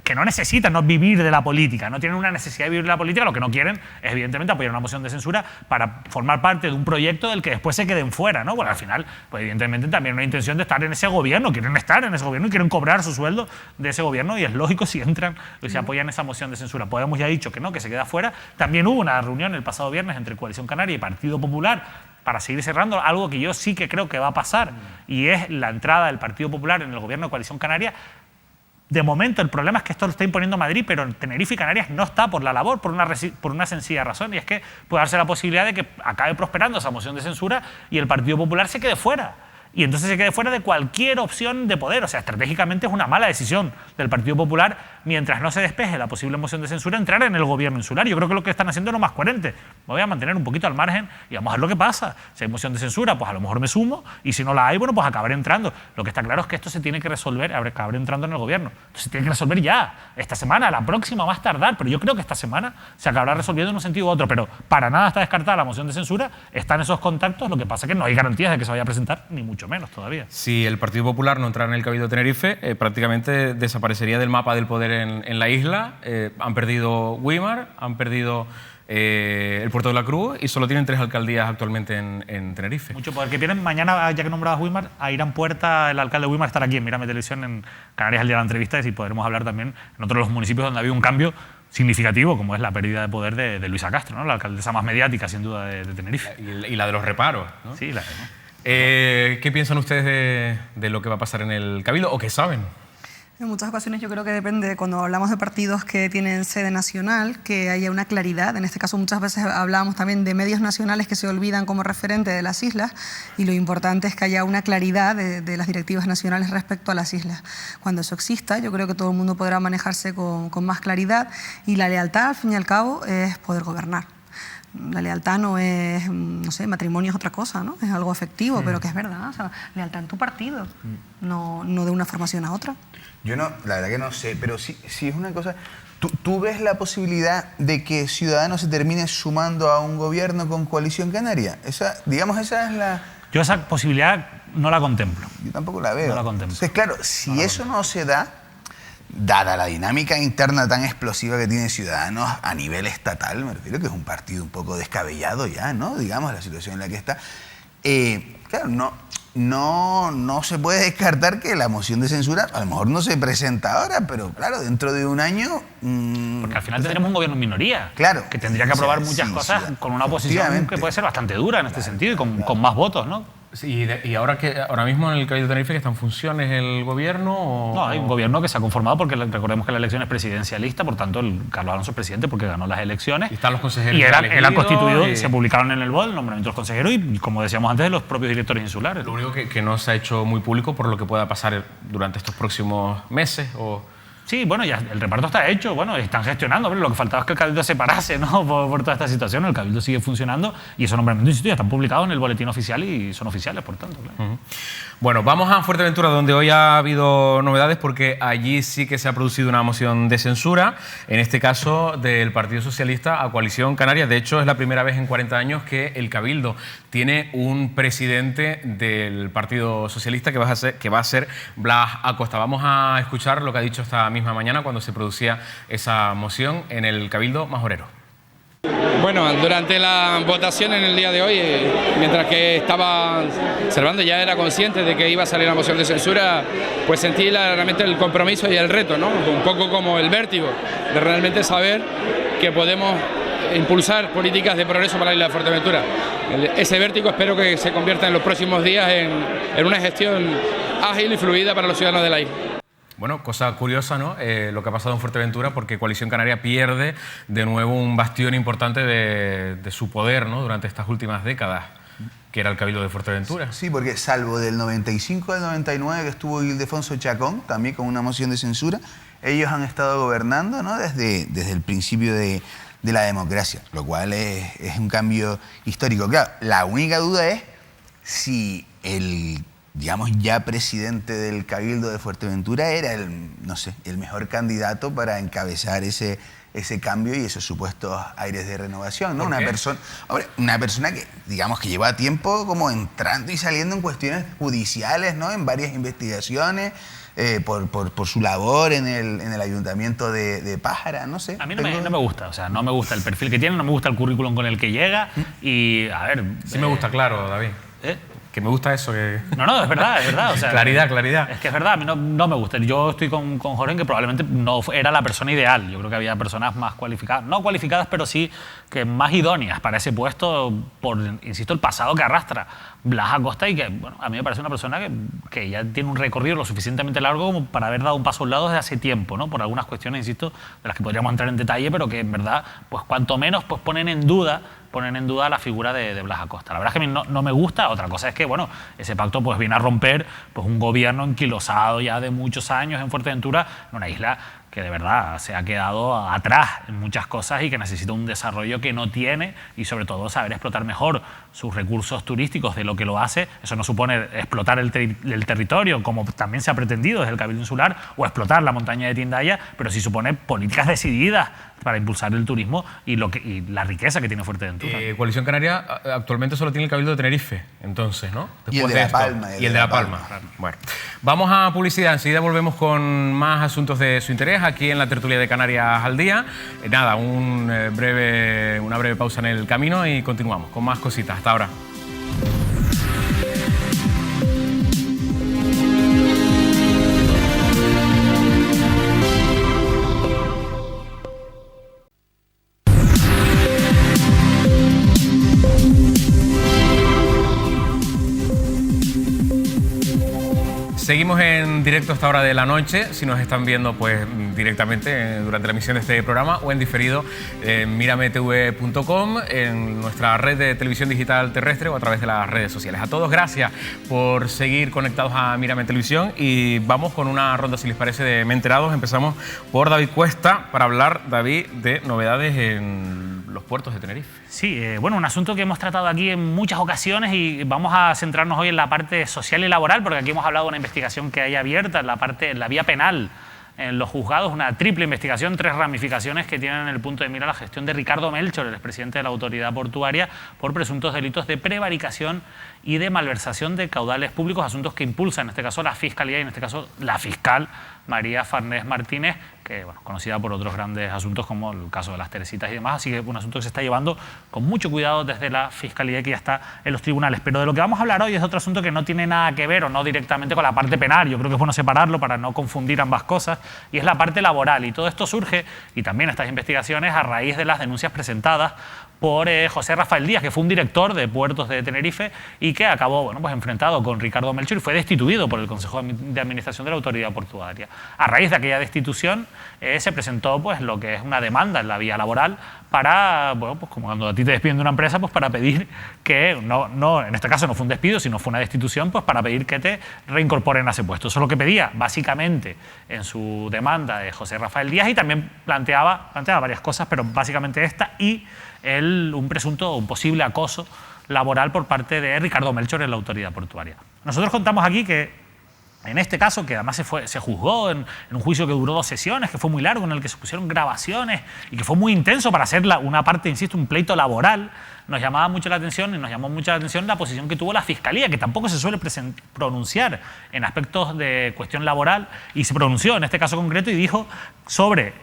que no necesitan no vivir de la política, no tienen una necesidad de vivir de la política, lo que no quieren es evidentemente apoyar una moción de censura para formar parte de un proyecto del que después se queden fuera, ¿no? Bueno, al final, pues evidentemente también una intención de estar en ese gobierno, quieren estar en ese gobierno y quieren cobrar su sueldo de ese gobierno, y es lógico si entran y se apoyan esa moción de censura. Podemos ya ha dicho que no, que se queda fuera. También hubo una reunión el pasado viernes entre Coalición Canaria y Partido Popular para seguir cerrando, algo que yo sí que creo que va a pasar, y es la entrada del Partido Popular en el gobierno de Coalición Canaria. De momento el problema es que esto lo está imponiendo Madrid, pero en Tenerife y Canarias no está por la labor, por una sencilla razón, y es que puede darse la posibilidad de que acabe prosperando esa moción de censura y el Partido Popular se quede fuera. Y entonces se quede fuera de cualquier opción de poder. O sea, estratégicamente es una mala decisión del Partido Popular, mientras no se despeje la posible moción de censura, entrar en el gobierno insular. Yo creo que lo que están haciendo es lo más coherente. Me voy a mantener un poquito al margen y vamos a ver lo que pasa. Si hay moción de censura, pues a lo mejor me sumo, y si no la hay, bueno, pues acabaré entrando. Lo que está claro es que esto se tiene que resolver, acabaré entrando en el gobierno. Entonces se tiene que resolver ya, esta semana, la próxima, más tardar, pero yo creo que esta semana se acabará resolviendo en un sentido u otro, pero para nada está descartada la moción de censura, están esos contactos, lo que pasa es que no hay garantías de que se vaya a presentar, ni mucho menos todavía. Si el Partido Popular no entrara en el Cabildo de Tenerife, prácticamente desaparecería del mapa del poder en la isla. Han perdido Güímar, han perdido el Puerto de la Cruz y solo tienen 3 alcaldías actualmente en Tenerife. Mucho poder que tienen. Mañana, ya que nombrabas Güímar, a Irán Puerta, el alcalde de Güímar, estará aquí en Mírame Televisión en Canarias el día de la entrevista, y podremos hablar también en otros de los municipios donde ha habido un cambio significativo, como es la pérdida de poder de Luisa Castro, ¿no? La alcaldesa más mediática, sin duda, de Tenerife. Y la de los reparos, ¿no? Sí, la de... ¿Qué piensan ustedes de lo que va a pasar en el Cabildo o qué saben? En muchas ocasiones yo creo que depende, cuando hablamos de partidos que tienen sede nacional, que haya una claridad. En este caso muchas veces hablábamos también de medios nacionales que se olvidan como referente de las islas, y lo importante es que haya una claridad de las directivas nacionales respecto a las islas. Cuando eso exista, yo creo que todo el mundo podrá manejarse con más claridad, y la lealtad, al fin y al cabo, es poder gobernar. La lealtad no es, no sé, matrimonio es otra cosa, ¿no? Es algo afectivo, pero que es verdad. O sea, lealtad en tu partido, no de una formación a otra. Yo no, la verdad que no sé, pero sí es una cosa... ¿Tú ves la posibilidad de que Ciudadanos se termine sumando a un gobierno con Coalición Canaria? Esa es la... Yo esa posibilidad no la contemplo. Yo tampoco la veo. No la contemplo. Entonces, claro, si eso no se da, dada la dinámica interna tan explosiva que tiene Ciudadanos a nivel estatal, me refiero que es un partido un poco descabellado ya, ¿no? Digamos, la situación en la que está. Claro, no se puede descartar que la moción de censura a lo mejor no se presenta ahora, pero claro, dentro de un año... Porque al final tendremos un gobierno en minoría, claro, que tendría que aprobar muchas cosas con una oposición que puede ser bastante dura en este sentido y con más votos, ¿no? Sí, y ahora mismo en el Cabildo de Tenerife, ¿está en funciones el gobierno? No, hay un gobierno que se ha conformado porque recordemos que la elección es presidencialista, por tanto Carlos Alonso es presidente porque ganó las elecciones. Y están los consejeros. Y eran constituidos, se publicaron en el BOE el nombramiento de los consejeros y, como decíamos antes, de los propios directores insulares. Lo único que no se ha hecho muy público por lo que pueda pasar durante estos próximos meses o... Sí, bueno, ya el reparto está hecho, bueno, están gestionando, pero lo que faltaba es que el Cabildo se parase, ¿no? por toda esta situación. El Cabildo sigue funcionando y esos nombramientos ya están publicados en el boletín oficial y son oficiales, por tanto. Claro. Bueno, vamos a Fuerteventura, donde hoy ha habido novedades, porque allí sí que se ha producido una moción de censura, en este caso del Partido Socialista a Coalición Canaria. De hecho, es la primera vez en 40 años que el Cabildo tiene un presidente del Partido Socialista que va a ser Blas Acosta. Vamos a escuchar lo que ha dicho esta misma mañana cuando se producía esa moción en el Cabildo Majorero. Bueno, durante la votación en el día de hoy, mientras que estaba observando, ya era consciente de que iba a salir la moción de censura, pues sentí realmente el compromiso y el reto, ¿no? Un poco como el vértigo de realmente saber que podemos impulsar políticas de progreso para la isla de Fuerteventura. Ese vértigo espero que se convierta en los próximos días en una gestión ágil y fluida para los ciudadanos de la isla. Bueno, cosa curiosa, ¿no? Lo que ha pasado en Fuerteventura, porque Coalición Canaria pierde de nuevo un bastión importante de su poder, ¿no? Durante estas últimas décadas, que era el Cabildo de Fuerteventura. Sí, porque salvo del 95 al 99 que estuvo Ildefonso Chacón, también con una moción de censura, ellos han estado gobernando, ¿no? desde el principio de la democracia, lo cual es un cambio histórico. Claro, la única duda es si el, digamos, ya presidente del Cabildo de Fuerteventura era el mejor candidato para encabezar ese cambio y esos supuestos aires de renovación, ¿no? Una persona que, digamos, que lleva tiempo como entrando y saliendo en cuestiones judiciales, ¿no? En varias investigaciones. por su labor en el ayuntamiento de Pájara, no sé. A mí no me gusta, o sea, no me gusta el perfil que tiene, no me gusta el currículum con el que llega y, a ver... Sí me gusta, claro, David. Que me gusta eso. Que... No, es verdad. O sea, claridad. Es que es verdad, a mí no me gusta. Yo estoy con Jorge en que probablemente no era la persona ideal. Yo creo que había personas más cualificadas, no cualificadas, pero sí que más idóneas para ese puesto por, insisto, el pasado que arrastra Blas Acosta y que, bueno, a mí me parece una persona que ya tiene un recorrido lo suficientemente largo como para haber dado un paso a un lado desde hace tiempo, ¿no? Por algunas cuestiones, insisto, de las que podríamos entrar en detalle, pero que en verdad, pues cuanto menos, pues ponen en duda la figura de Blas Acosta. La verdad es que a mí no me gusta. Otra cosa es que, bueno, ese pacto pues viene a romper pues un gobierno enquilosado ya de muchos años en Fuerteventura, en una isla que de verdad se ha quedado atrás en muchas cosas y que necesita un desarrollo que no tiene y sobre todo saber explotar mejor sus recursos turísticos de lo que lo hace. Eso no supone explotar el territorio como también se ha pretendido desde el Cabildo Insular o explotar la montaña de Tindaya, pero sí supone políticas decididas para impulsar el turismo y la riqueza que tiene Fuerteventura. Coalición Canaria actualmente solo tiene el Cabildo de Tenerife, entonces, ¿no? Y el de La Palma. Y el de La Palma. Bueno, vamos a publicidad. Enseguida volvemos con más asuntos de su interés aquí en la tertulia de Canarias al Día. Nada, una breve pausa en el camino y continuamos con más cositas. Hasta ahora. Seguimos en directo a esta hora de la noche, si nos están viendo pues directamente durante la emisión de este programa o en diferido en mirametv.com, en nuestra red de televisión digital terrestre o a través de las redes sociales. A todos gracias por seguir conectados a Mírame Televisión y vamos con una ronda, si les parece, de Me Enterados. Empezamos por David Cuesta para hablar, David, de novedades en los puertos de Tenerife. Sí, bueno, un asunto que hemos tratado aquí en muchas ocasiones y vamos a centrarnos hoy en la parte social y laboral, porque aquí hemos hablado de una investigación que hay abierta en la vía penal en los juzgados, una triple investigación, 3 ramificaciones que tienen en el punto de mira la gestión de Ricardo Melchor, el expresidente de la autoridad portuaria, por presuntos delitos de prevaricación y de malversación de caudales públicos, asuntos que impulsa en este caso la Fiscalía y en este caso la fiscal María Farnés Martínez, que bueno, conocida por otros grandes asuntos como el caso de las Teresitas y demás, así que es un asunto que se está llevando con mucho cuidado desde la Fiscalía y que ya está en los tribunales. Pero de lo que vamos a hablar hoy es otro asunto que no tiene nada que ver o no directamente con la parte penal, yo creo que es bueno separarlo para no confundir ambas cosas, y es la parte laboral, y todo esto surge, y también estas investigaciones, a raíz de las denuncias presentadas por José Rafael Díaz, que fue un director de puertos de Tenerife y que acabó pues enfrentado con Ricardo Melchor y fue destituido por el Consejo de Administración de la Autoridad Portuaria. A raíz de aquella destitución se presentó pues lo que es una demanda en la vía laboral para, bueno, pues como cuando a ti te despiden de una empresa, pues para pedir que, no, en este caso no fue un despido, sino fue una destitución, pues para pedir que te reincorporen a ese puesto. Eso es lo que pedía básicamente en su demanda de José Rafael Díaz y también planteaba varias cosas, pero básicamente esta y un posible acoso laboral por parte de Ricardo Melchor en la autoridad portuaria. Nosotros contamos aquí que en este caso, que además se juzgó en un juicio que duró 2 sesiones, que fue muy largo, en el que se pusieron grabaciones y que fue muy intenso para hacer una parte, insisto, un pleito laboral, nos llamaba mucho la atención y nos llamó mucho la atención la posición que tuvo la Fiscalía, que tampoco se suele pronunciar en aspectos de cuestión laboral, y se pronunció en este caso concreto y dijo sobre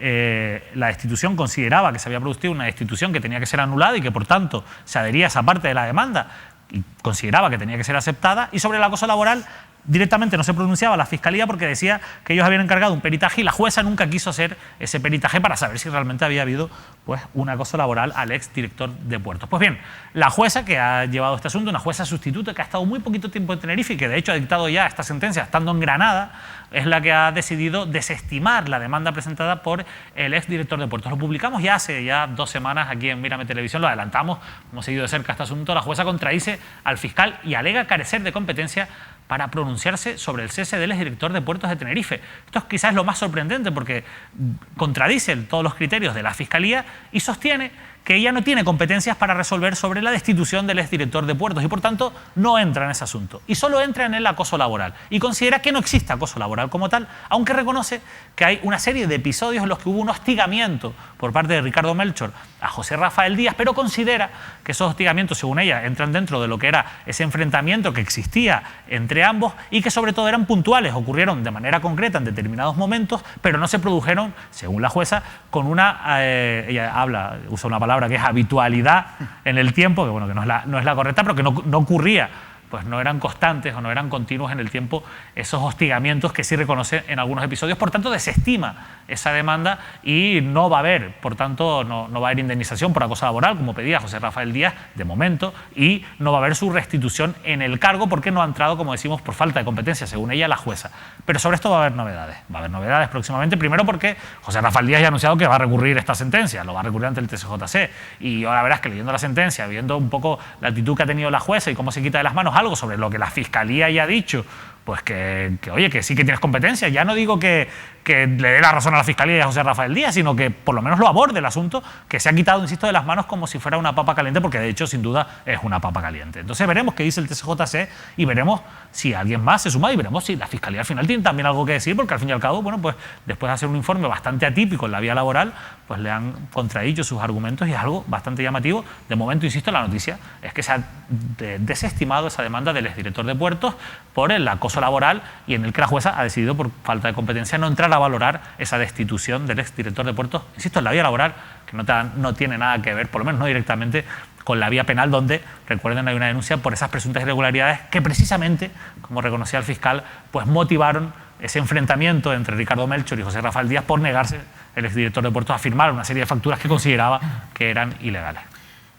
la destitución, consideraba que se había producido una destitución que tenía que ser anulada y que por tanto se adhería a esa parte de la demanda y consideraba que tenía que ser aceptada, y sobre el acoso laboral directamente no se pronunciaba la Fiscalía porque decía que ellos habían encargado un peritaje y la jueza nunca quiso hacer ese peritaje para saber si realmente había habido pues, un acoso laboral al ex director de puertos. Pues bien, la jueza que ha llevado este asunto, una jueza sustituta que ha estado muy poquito tiempo en Tenerife y que de hecho ha dictado ya esta sentencia estando en Granada, es la que ha decidido desestimar la demanda presentada por el ex director de puertos. Lo publicamos ya hace 2 semanas aquí en Mírame Televisión, lo adelantamos, hemos seguido de cerca este asunto. La jueza contradice al fiscal y alega carecer de competencia para pronunciarse sobre el cese del exdirector de puertos de Tenerife. Esto es quizás lo más sorprendente porque contradice todos los criterios de la Fiscalía y sostiene que ella no tiene competencias para resolver sobre la destitución del exdirector de Puertos y, por tanto, no entra en ese asunto. Y solo entra en el acoso laboral. Y considera que no existe acoso laboral como tal, aunque reconoce que hay una serie de episodios en los que hubo un hostigamiento por parte de Ricardo Melchor a José Rafael Díaz, pero considera que esos hostigamientos, según ella, entran dentro de lo que era ese enfrentamiento que existía entre ambos y que sobre todo eran puntuales, ocurrieron de manera concreta en determinados momentos, pero no se produjeron, según la jueza, con una, ella usa una palabra que es habitualidad en el tiempo, que bueno, que no es la correcta, pero que no ocurría, pues no eran constantes o no eran continuos en el tiempo esos hostigamientos que sí reconoce en algunos episodios. Por tanto, desestima esa demanda y no va a haber, por tanto, no va a haber indemnización por acoso laboral, como pedía José Rafael Díaz, de momento, y no va a haber su restitución en el cargo porque no ha entrado, como decimos, por falta de competencia, según ella, la jueza. Pero sobre esto va a haber novedades. Va a haber novedades próximamente, primero porque José Rafael Díaz ya ha anunciado que va a recurrir esta sentencia, lo va a recurrir ante el TSJC, y ahora verás que leyendo la sentencia, viendo un poco la actitud que ha tenido la jueza y cómo se quita de las manos algo sobre lo que la Fiscalía ya ha dicho, pues que oye, que sí que tienes competencia. Ya no digo que le dé la razón a la Fiscalía y a José Rafael Díaz, sino que por lo menos lo aborde el asunto, que se ha quitado, insisto, de las manos como si fuera una papa caliente, porque de hecho, sin duda, es una papa caliente. Entonces veremos qué dice el TSJC y veremos si alguien más se suma y veremos si la Fiscalía al final tiene también algo que decir, porque al fin y al cabo, bueno, pues después de hacer un informe bastante atípico en la vía laboral, pues le han contradicho sus argumentos y es algo bastante llamativo. De momento, insisto, la noticia es que se ha desestimado esa demanda del exdirector de Puertos por el acoso laboral y en el que la jueza ha decidido, por falta de competencia, no entrar a valorar esa destitución del exdirector de Puertos, insisto, en la vía laboral, que no tiene nada que ver, por lo menos no directamente, con la vía penal, donde, recuerden, hay una denuncia por esas presuntas irregularidades que precisamente, como reconocía el fiscal, pues motivaron ese enfrentamiento entre Ricardo Melchor y José Rafael Díaz por negarse el exdirector de Puertos a firmar una serie de facturas que consideraba que eran ilegales.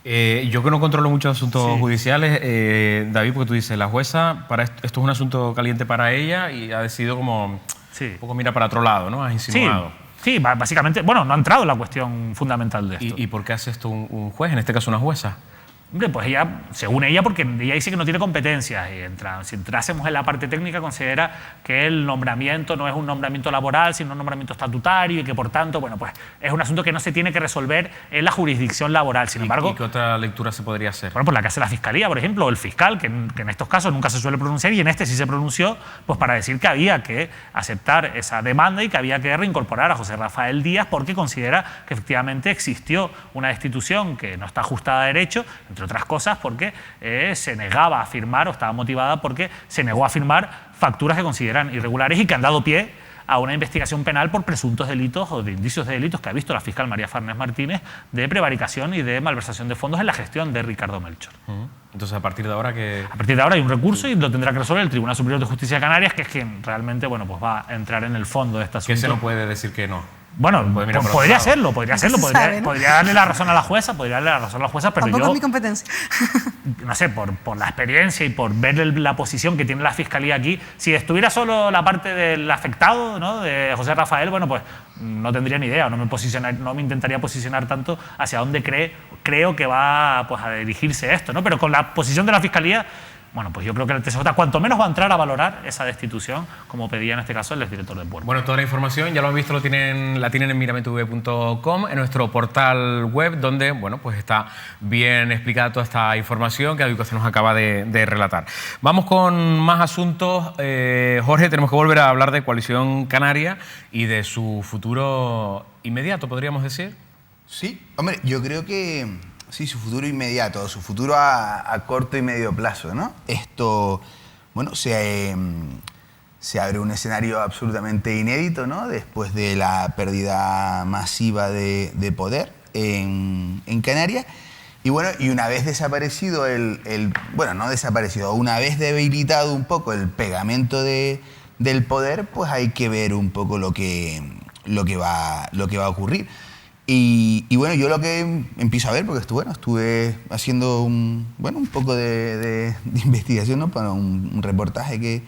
Yo que no controlo muchos asuntos judiciales, David, porque tú dices, la jueza, esto es un asunto caliente para ella y ha decidido como un poco mira para otro lado, ¿no? Has insinuado. Sí, básicamente, bueno, no ha entrado en la cuestión fundamental de esto. ¿Y por qué hace esto un juez, en este caso una jueza? Hombre, pues ella, según ella, porque ella dice que no tiene competencias, y si entrásemos en la parte técnica, considera que el nombramiento no es un nombramiento laboral, sino un nombramiento estatutario y que, por tanto, bueno, pues es un asunto que no se tiene que resolver en la jurisdicción laboral. Sin embargo, ¿y qué otra lectura se podría hacer? Bueno, pues la que hace la Fiscalía, por ejemplo, o el fiscal, que en estos casos nunca se suele pronunciar y en este sí se pronunció, pues para decir que había que aceptar esa demanda y que había que reincorporar a José Rafael Díaz porque considera que efectivamente existió una destitución que no está ajustada a derecho, entre otras cosas porque se negaba a firmar o estaba motivada porque se negó a firmar facturas que consideran irregulares y que han dado pie a una investigación penal por presuntos delitos o de indicios de delitos que ha visto la fiscal María Farnés Martínez de prevaricación y de malversación de fondos en la gestión de Ricardo Melchor. Entonces, ¿a partir de ahora qué? A partir de ahora hay un recurso y lo tendrá que resolver el Tribunal Superior de Justicia de Canarias, que es quien realmente, bueno, pues va a entrar en el fondo de esta asunto. ¿Qué se no puede decir que no? Bueno, podría hacerlo, podría darle la razón a la jueza, pero tampoco es mi competencia. No sé, por la experiencia y por ver la posición que tiene la Fiscalía aquí, si estuviera solo la parte del afectado, ¿no?, de José Rafael, bueno, pues no tendría ni idea, no me intentaría posicionar tanto hacia dónde creo que va, pues, a dirigirse esto, ¿no? Pero con la posición de la Fiscalía, bueno, pues yo creo que el TSJ cuanto menos va a entrar a valorar esa destitución, como pedía en este caso el exdirector de Puertos. Bueno, toda la información, ya lo han visto, la tienen en mirametv.com, en nuestro portal web, donde, bueno, pues está bien explicada toda esta información que David se nos acaba de relatar. Vamos con más asuntos. Jorge, tenemos que volver a hablar de Coalición Canaria y de su futuro inmediato, podríamos decir. Sí, hombre, yo creo que sí, su futuro inmediato, su futuro a corto y medio plazo, ¿no? Esto, bueno, se abre un escenario absolutamente inédito, ¿no? Después de la pérdida masiva de poder en Canarias. Y bueno, y una vez desaparecido bueno, no desaparecido, una vez debilitado un poco el pegamento del poder, pues hay que ver un poco lo que va a ocurrir. Y bueno, yo lo que empiezo a ver, porque estuve haciendo un poco de investigación, ¿no?, para un reportaje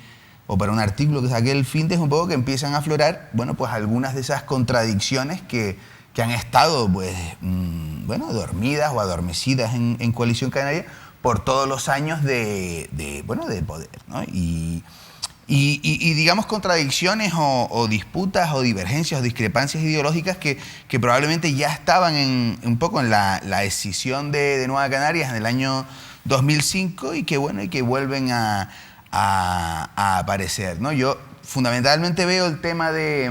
o para un artículo que saqué el fin de, un poco que empiezan a aflorar, bueno, pues algunas de esas contradicciones que han estado, pues, dormidas o adormecidas en Coalición Canaria por todos los años de poder, ¿no? Y digamos contradicciones o disputas o divergencias o discrepancias ideológicas que probablemente ya estaban un poco en la escisión de Nueva Canarias en el año 2005 y que vuelven a aparecer, ¿no? Yo fundamentalmente veo el tema de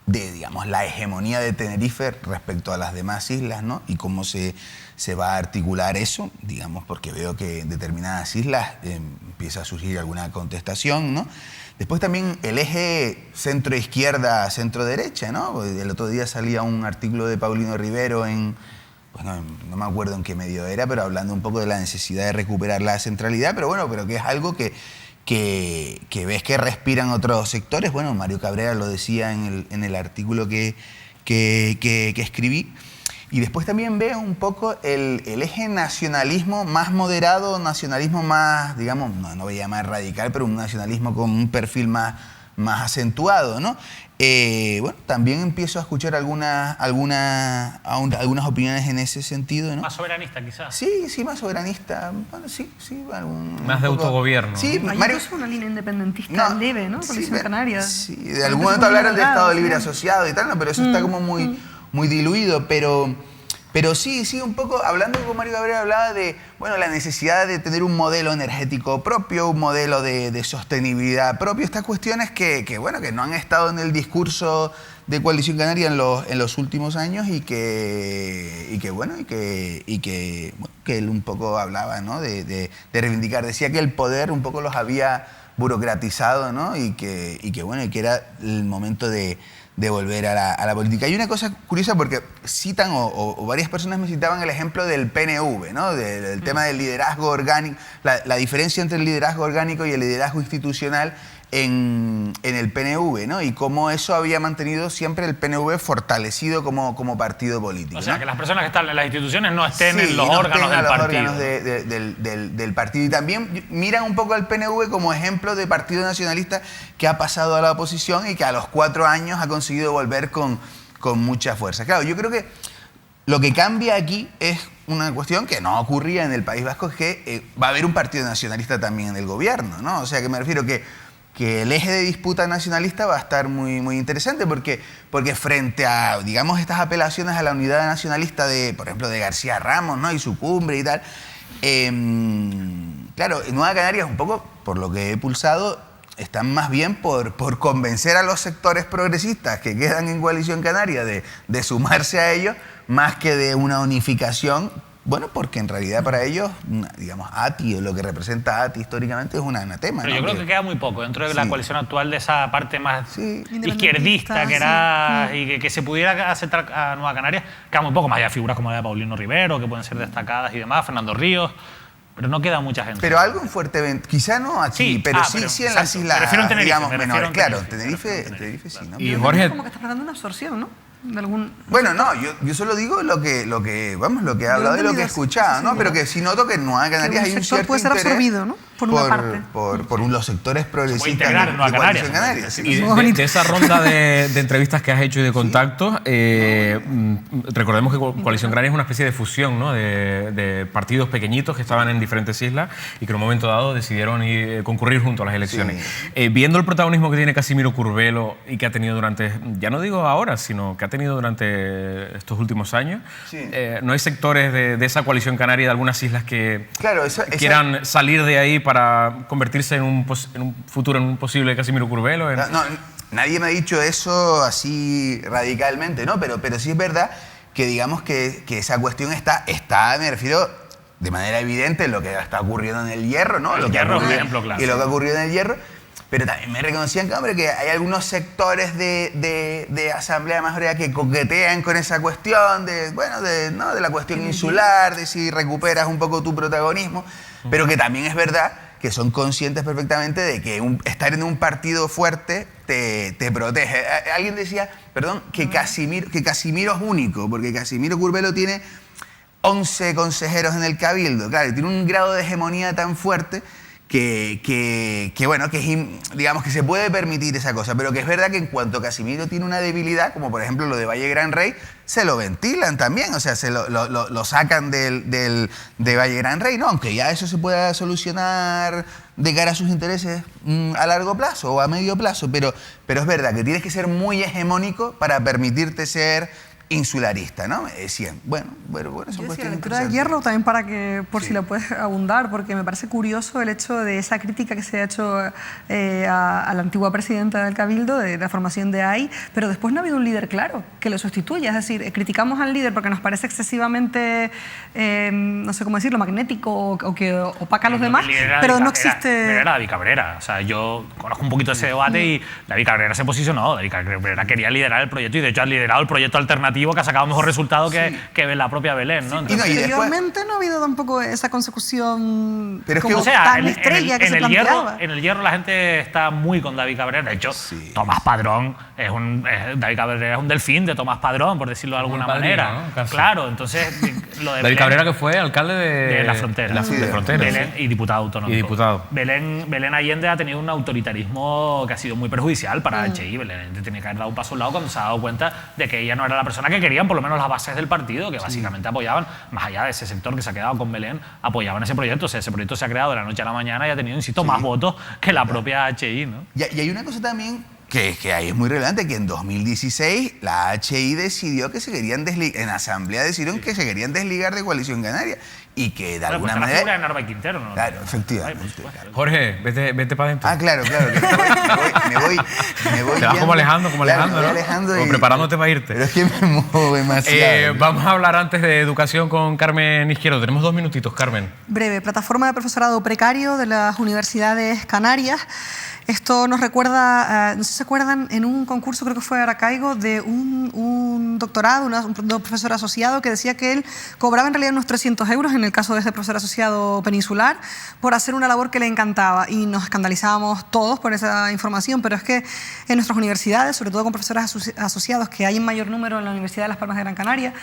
digamos, la hegemonía de Tenerife respecto a las demás islas, ¿no? Y cómo se va a articular eso, digamos, porque veo que en determinadas islas empieza a surgir alguna contestación, ¿no? Después también el eje centro-izquierda, centro-derecha, ¿no? El otro día salía un artículo de Paulino Rivero no me acuerdo en qué medio era, pero hablando un poco de la necesidad de recuperar la centralidad, pero que es algo que ves que respiran otros sectores. Bueno, Mario Cabrera lo decía en el artículo que escribí. Y después también veo un poco el eje nacionalismo más moderado, nacionalismo más, digamos, no voy a llamar radical, pero un nacionalismo con un perfil más acentuado, ¿no? Bueno, también empiezo a escuchar algunas opiniones en ese sentido, ¿no? Más soberanista, quizás. Sí, más soberanista. Bueno, sí. Más de autogobierno. Sí, Mario es una línea independentista leve, ¿no? Coalición Canaria. Sí, de algún momento hablaron de Estado Libre Asociado y tal, ¿no? Pero eso está como muy diluido, pero sí, un poco, hablando con Mario Cabrera, hablaba de, bueno, la necesidad de tener un modelo energético propio, un modelo de sostenibilidad propio, estas cuestiones que no han estado en el discurso de Coalición Canaria en los últimos años y que él un poco hablaba, ¿no? de reivindicar. Decía que el poder un poco los había burocratizado, ¿no? y que era el momento de volver a la política. Hay una cosa curiosa porque citan, o varias personas me citaban el ejemplo del PNV, ¿no? Del tema del liderazgo orgánico, la diferencia entre el liderazgo orgánico y el liderazgo institucional en el PNV, ¿no? Y cómo eso había mantenido siempre el PNV fortalecido como partido político. O sea, ¿no? que las personas que están en las instituciones no estén en los órganos del partido. Del partido. Y también miran un poco al PNV como ejemplo de partido nacionalista que ha pasado a la oposición y que a los 4 años ha conseguido volver con mucha fuerza. Claro, yo creo que lo que cambia aquí es una cuestión que no ocurría en el País Vasco, es que va a haber un partido nacionalista también en el gobierno, ¿no? O sea, que me refiero que el eje de disputa nacionalista va a estar muy interesante porque frente a, digamos, estas apelaciones a la unidad nacionalista por ejemplo, de García Ramos, ¿no? Y su cumbre y tal, claro, en Nueva Canarias, un poco por lo que he pulsado, están más bien por convencer a los sectores progresistas que quedan en Coalición Canaria de sumarse a ellos, más que de una unificación. Bueno, porque en realidad para ellos, digamos, ATI, o lo que representa ATI históricamente, es un anatema. Pero ¿no? yo creo que queda muy poco dentro de la coalición actual de esa parte más izquierdista que sí. era y que se pudiera aceptar a Nueva Canarias. Queda muy poco, más allá de figuras como la de Paulino Rivero, que pueden ser destacadas y demás, Fernando Ríos, pero no queda mucha gente. Pero algo en Fuerteventura, quizá no aquí, pero sí en las islas, digamos, menores. Claro, en Tenerife sí, ¿no? Y Jorge, como que estás hablando de una absorción, ¿no? Bueno, no, yo solo digo lo que he hablado y lo que he escuchado, ¿no? Pero que sí noto que en Nueva Canarias hay un cierto puede ser interés absorbido, ¿no? Por una parte. Por los sectores progresistas integrar de Nueva Coalición Canarias. Canaria. y de esa ronda de entrevistas que has hecho y de contactos, recordemos que Coalición Canaria es una especie de fusión, ¿no? de partidos pequeñitos que estaban en diferentes islas y que en un momento dado decidieron concurrir junto a las elecciones. Sí. Viendo el protagonismo que tiene Casimiro Curbelo y que ha tenido durante, ya no digo ahora, sino que ha tenido durante estos últimos años, ¿no hay sectores de esa Coalición Canaria de algunas islas que quieran salir de ahí para convertirse en un futuro, en un posible Casimiro Curbelo? No, nadie me ha dicho eso así radicalmente, ¿no? Pero sí es verdad que digamos que esa cuestión está, me refiero, de manera evidente en lo que está ocurriendo en el Hierro, ¿no? El Hierro es un ejemplo claro. Y lo que ha ocurrido en el Hierro. Pero también me reconocían que hay algunos sectores de Asamblea Majoritaria que coquetean con esa cuestión de la cuestión insular, de si recuperas un poco tu protagonismo, pero que también es verdad que son conscientes perfectamente de que estar en un partido fuerte te protege. Alguien decía, que Casimiro es único, porque Casimiro Curbelo tiene 11 consejeros en el Cabildo, claro, y tiene un grado de hegemonía tan fuerte digamos que se puede permitir esa cosa, pero que es verdad que en cuanto Casimiro tiene una debilidad, como por ejemplo lo de Valle Gran Rey, se lo ventilan también, o sea, lo sacan de Valle Gran Rey, ¿no? Aunque ya eso se pueda solucionar de cara a sus intereses a largo plazo o a medio plazo, pero es verdad que tienes que ser muy hegemónico para permitirte ser insularista, ¿no? Me decían, bueno, son la lectura de Hierro también para que, por si la puedes abundar, porque me parece curioso el hecho de esa crítica que se ha hecho a la antigua presidenta del Cabildo, de la formación de AI, pero después no ha habido un líder claro que lo sustituya, es decir, criticamos al líder porque nos parece excesivamente, no sé cómo decirlo, magnético o que opaca a los demás, pero no existe... Era David Cabrera, o sea, yo conozco un poquito ese debate y David Cabrera se posicionó, David Cabrera quería liderar el proyecto y de hecho ha liderado el proyecto alternativo que ha sacado mejor resultado que la propia Belén, ¿no? Entonces, y anteriormente no ha habido tampoco esa consecución pero como tan estrella que se planteaba. En el Hierro la gente está muy con David Cabrera. De hecho, Tomás Padrón David Cabrera es un delfín de Tomás Padrón, por decirlo de alguna manera. ¿No? Claro, entonces lo de David Belén, Cabrera, que fue alcalde de La Frontera. De Frontera, Belén, y diputado autonómico. Y diputado. Belén Allende ha tenido un autoritarismo que ha sido muy perjudicial para HI. Belén Allende tenía que haber dado un paso a un lado cuando se ha dado cuenta de que ella no era la persona que querían, por lo menos las bases del partido, que básicamente apoyaban, más allá de ese sector que se ha quedado con Belén, apoyaban ese proyecto. O sea, ese proyecto se ha creado de la noche a la mañana y ha tenido, insisto, más votos que la propia HI, ¿no? Y hay una cosa también que ahí es muy relevante, que en 2016 la HI decidió que se querían en asamblea decidieron que se querían desligar de Coalición Canaria y que de alguna manera... la figura de Narva y Quintero, ¿no? Claro, efectivamente. Jorge, vete para adentro. Ah, claro. Me voy te vas como Alejandro, ¿no? Como preparándote para irte. Pero es que me muevo demasiado. Vamos a hablar antes de educación con Carmen Izquierdo. Tenemos 2 minutitos, Carmen. Breve. Plataforma de profesorado precario de las universidades canarias. Esto nos recuerda, no sé si se acuerdan, en un concurso, creo que fue Aracaigo, de un doctorado, un profesor asociado que decía que él cobraba en realidad unos 300 euros, en el caso de este profesor asociado peninsular, por hacer una labor que le encantaba. Y nos escandalizábamos todos por esa información, pero es que en nuestras universidades, sobre todo con profesores asociados, que hay en mayor número en la Universidad de Las Palmas de Gran Canaria,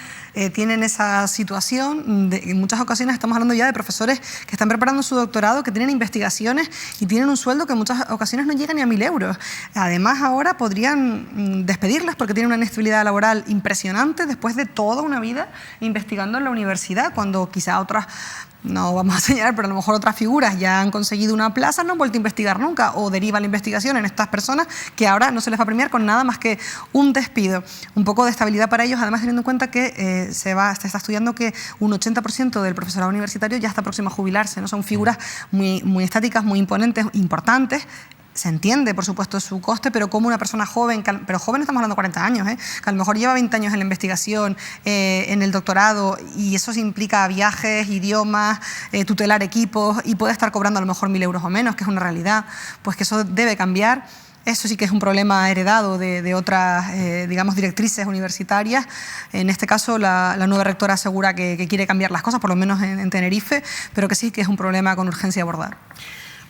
tienen esa situación. En muchas ocasiones estamos hablando ya de profesores que están preparando su doctorado, que tienen investigaciones y tienen un sueldo que en muchas ocasiones no llega ni a 1.000 euros. Además, ahora podrían despedirlas porque tienen una inestabilidad laboral impresionante después de toda una vida investigando en la universidad, cuando quizá otras, no vamos a señalar, pero a lo mejor otras figuras ya han conseguido una plaza, no han vuelto a investigar nunca, o deriva la investigación en estas personas que ahora no se les va a premiar con nada más que un despido. Un poco de estabilidad para ellos, además teniendo en cuenta que se está estudiando que un 80% del profesorado universitario ya está próximo a jubilarse, ¿no? Son figuras muy estáticas, muy imponentes, importantes. Se entiende, por supuesto, su coste, pero como una persona joven, pero joven estamos hablando de 40 años, que a lo mejor lleva 20 años en la investigación, en el doctorado, y eso implica viajes, idiomas, tutelar equipos, y puede estar cobrando a lo mejor 1.000 euros o menos, que es una realidad, pues que eso debe cambiar. Eso sí que es un problema heredado de otras, digamos, directrices universitarias. En este caso, la nueva rectora asegura que quiere cambiar las cosas, por lo menos en Tenerife, pero que sí que es un problema con urgencia abordar.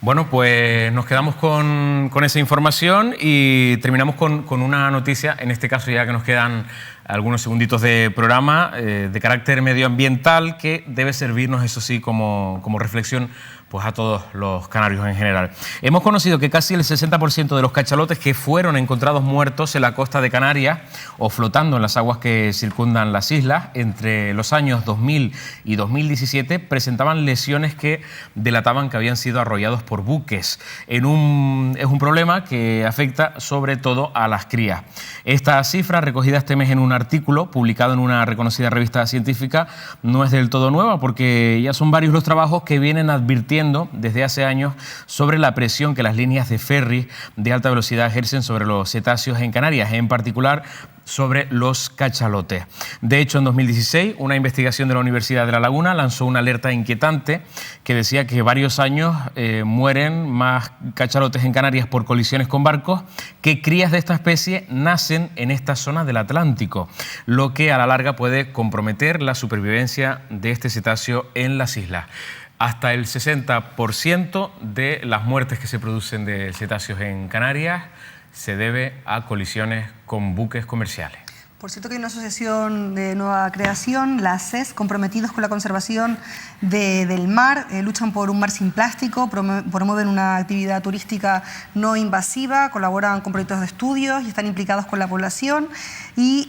Bueno, pues nos quedamos con esa información y terminamos con una noticia, en este caso ya que nos quedan algunos segunditos de programa, de carácter medioambiental, que debe servirnos, eso sí, como reflexión pues a todos los canarios en general. Hemos conocido que casi el 60% de los cachalotes que fueron encontrados muertos en la costa de Canarias o flotando en las aguas que circundan las islas entre los años 2000 y 2017 presentaban lesiones que delataban que habían sido arrollados por buques. Es un problema que afecta sobre todo a las crías. Esta cifra, recogida este mes en un artículo publicado en una reconocida revista científica, no es del todo nueva porque ya son varios los trabajos que vienen advirtiendo desde hace años sobre la presión que las líneas de ferry de alta velocidad ejercen sobre los cetáceos en Canarias, en particular sobre los cachalotes. De hecho, en 2016, una investigación de la Universidad de La Laguna lanzó una alerta inquietante que decía que varios años mueren más cachalotes en Canarias por colisiones con barcos que crías de esta especie nacen en esta zona del Atlántico, lo que a la larga puede comprometer la supervivencia de este cetáceo en las islas. Hasta el 60% de las muertes que se producen de cetáceos en Canarias se debe a colisiones con buques comerciales. Por cierto que hay una asociación de nueva creación, la ACES, comprometidos con la conservación del mar, luchan por un mar sin plástico, promueven una actividad turística no invasiva, colaboran con proyectos de estudios y están implicados con la población y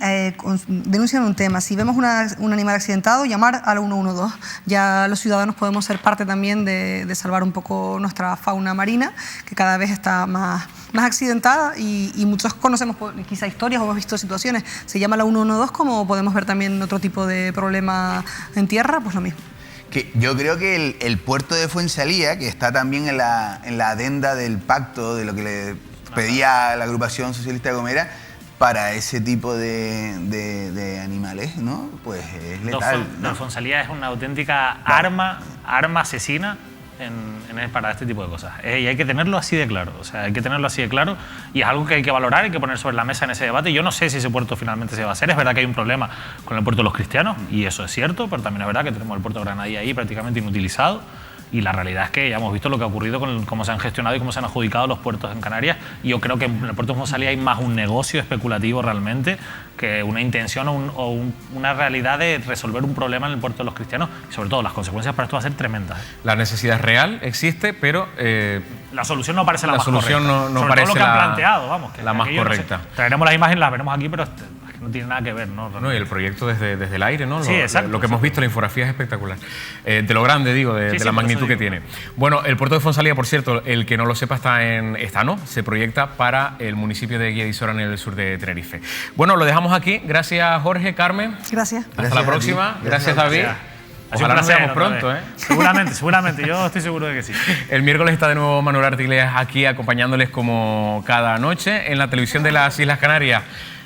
denuncian un tema. Si vemos un animal accidentado, llamar al 112. Ya los ciudadanos podemos ser parte también de salvar un poco nuestra fauna marina, que cada vez está más accidentada y muchos conocemos quizá historias o hemos visto situaciones. Se llama la 112, como podemos ver también otro tipo de problema en tierra, pues lo mismo. Que yo creo que el puerto de Fuensalía, que está también en la adenda del pacto de lo que le pedía la agrupación socialista de Gomera, para ese tipo de animales, ¿no? Pues es letal, ¿no? La Fuensalía es una auténtica arma asesina para este tipo de cosas. Y hay que tenerlo así de claro. O sea, hay que tenerlo así de claro y es algo que hay que valorar, hay que poner sobre la mesa en ese debate. Yo no sé si ese puerto finalmente se va a hacer. Es verdad que hay un problema con el puerto de los Cristianos y eso es cierto, pero también es verdad que tenemos el puerto de Granadilla ahí prácticamente inutilizado. Y la realidad es que ya hemos visto lo que ha ocurrido con cómo se han gestionado y cómo se han adjudicado los puertos en Canarias. Y yo creo que en el puerto de Fuensalía hay más un negocio especulativo realmente que una intención o una realidad de resolver un problema en el puerto de los Cristianos. Y sobre todo las consecuencias para esto van a ser tremendas. La necesidad real existe, pero la solución no parece la más correcta. La solución no sobre parece todo lo que han planteado, vamos, que la más correcta. No sé, traeremos las imágenes, las veremos aquí, pero no tiene nada que ver, ¿no? No, y el proyecto desde el aire, ¿no? Sí, exacto. Lo que hemos visto, la infografía es espectacular. De lo grande, digo, de la magnitud que tiene. Bueno, el puerto de Fuensalía, por cierto, el que no lo sepa, se proyecta para el municipio de Guía de Isora, en el sur de Tenerife. Bueno, lo dejamos aquí. Gracias, Jorge, Carmen. Gracias. Hasta la próxima. Gracias, David. Ojalá nos veamos pronto, ¿eh? Seguramente, yo estoy seguro de que sí. El miércoles está de nuevo Manuel Artiles aquí acompañándoles como cada noche en la televisión de las Islas Canarias.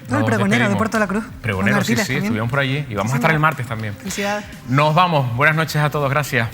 No, el pregonero de Puerto de la Cruz. Pregonero, sí, estuvimos por allí. Y vamos a estar el martes también. Felicidades. Nos vamos. Buenas noches a todos. Gracias.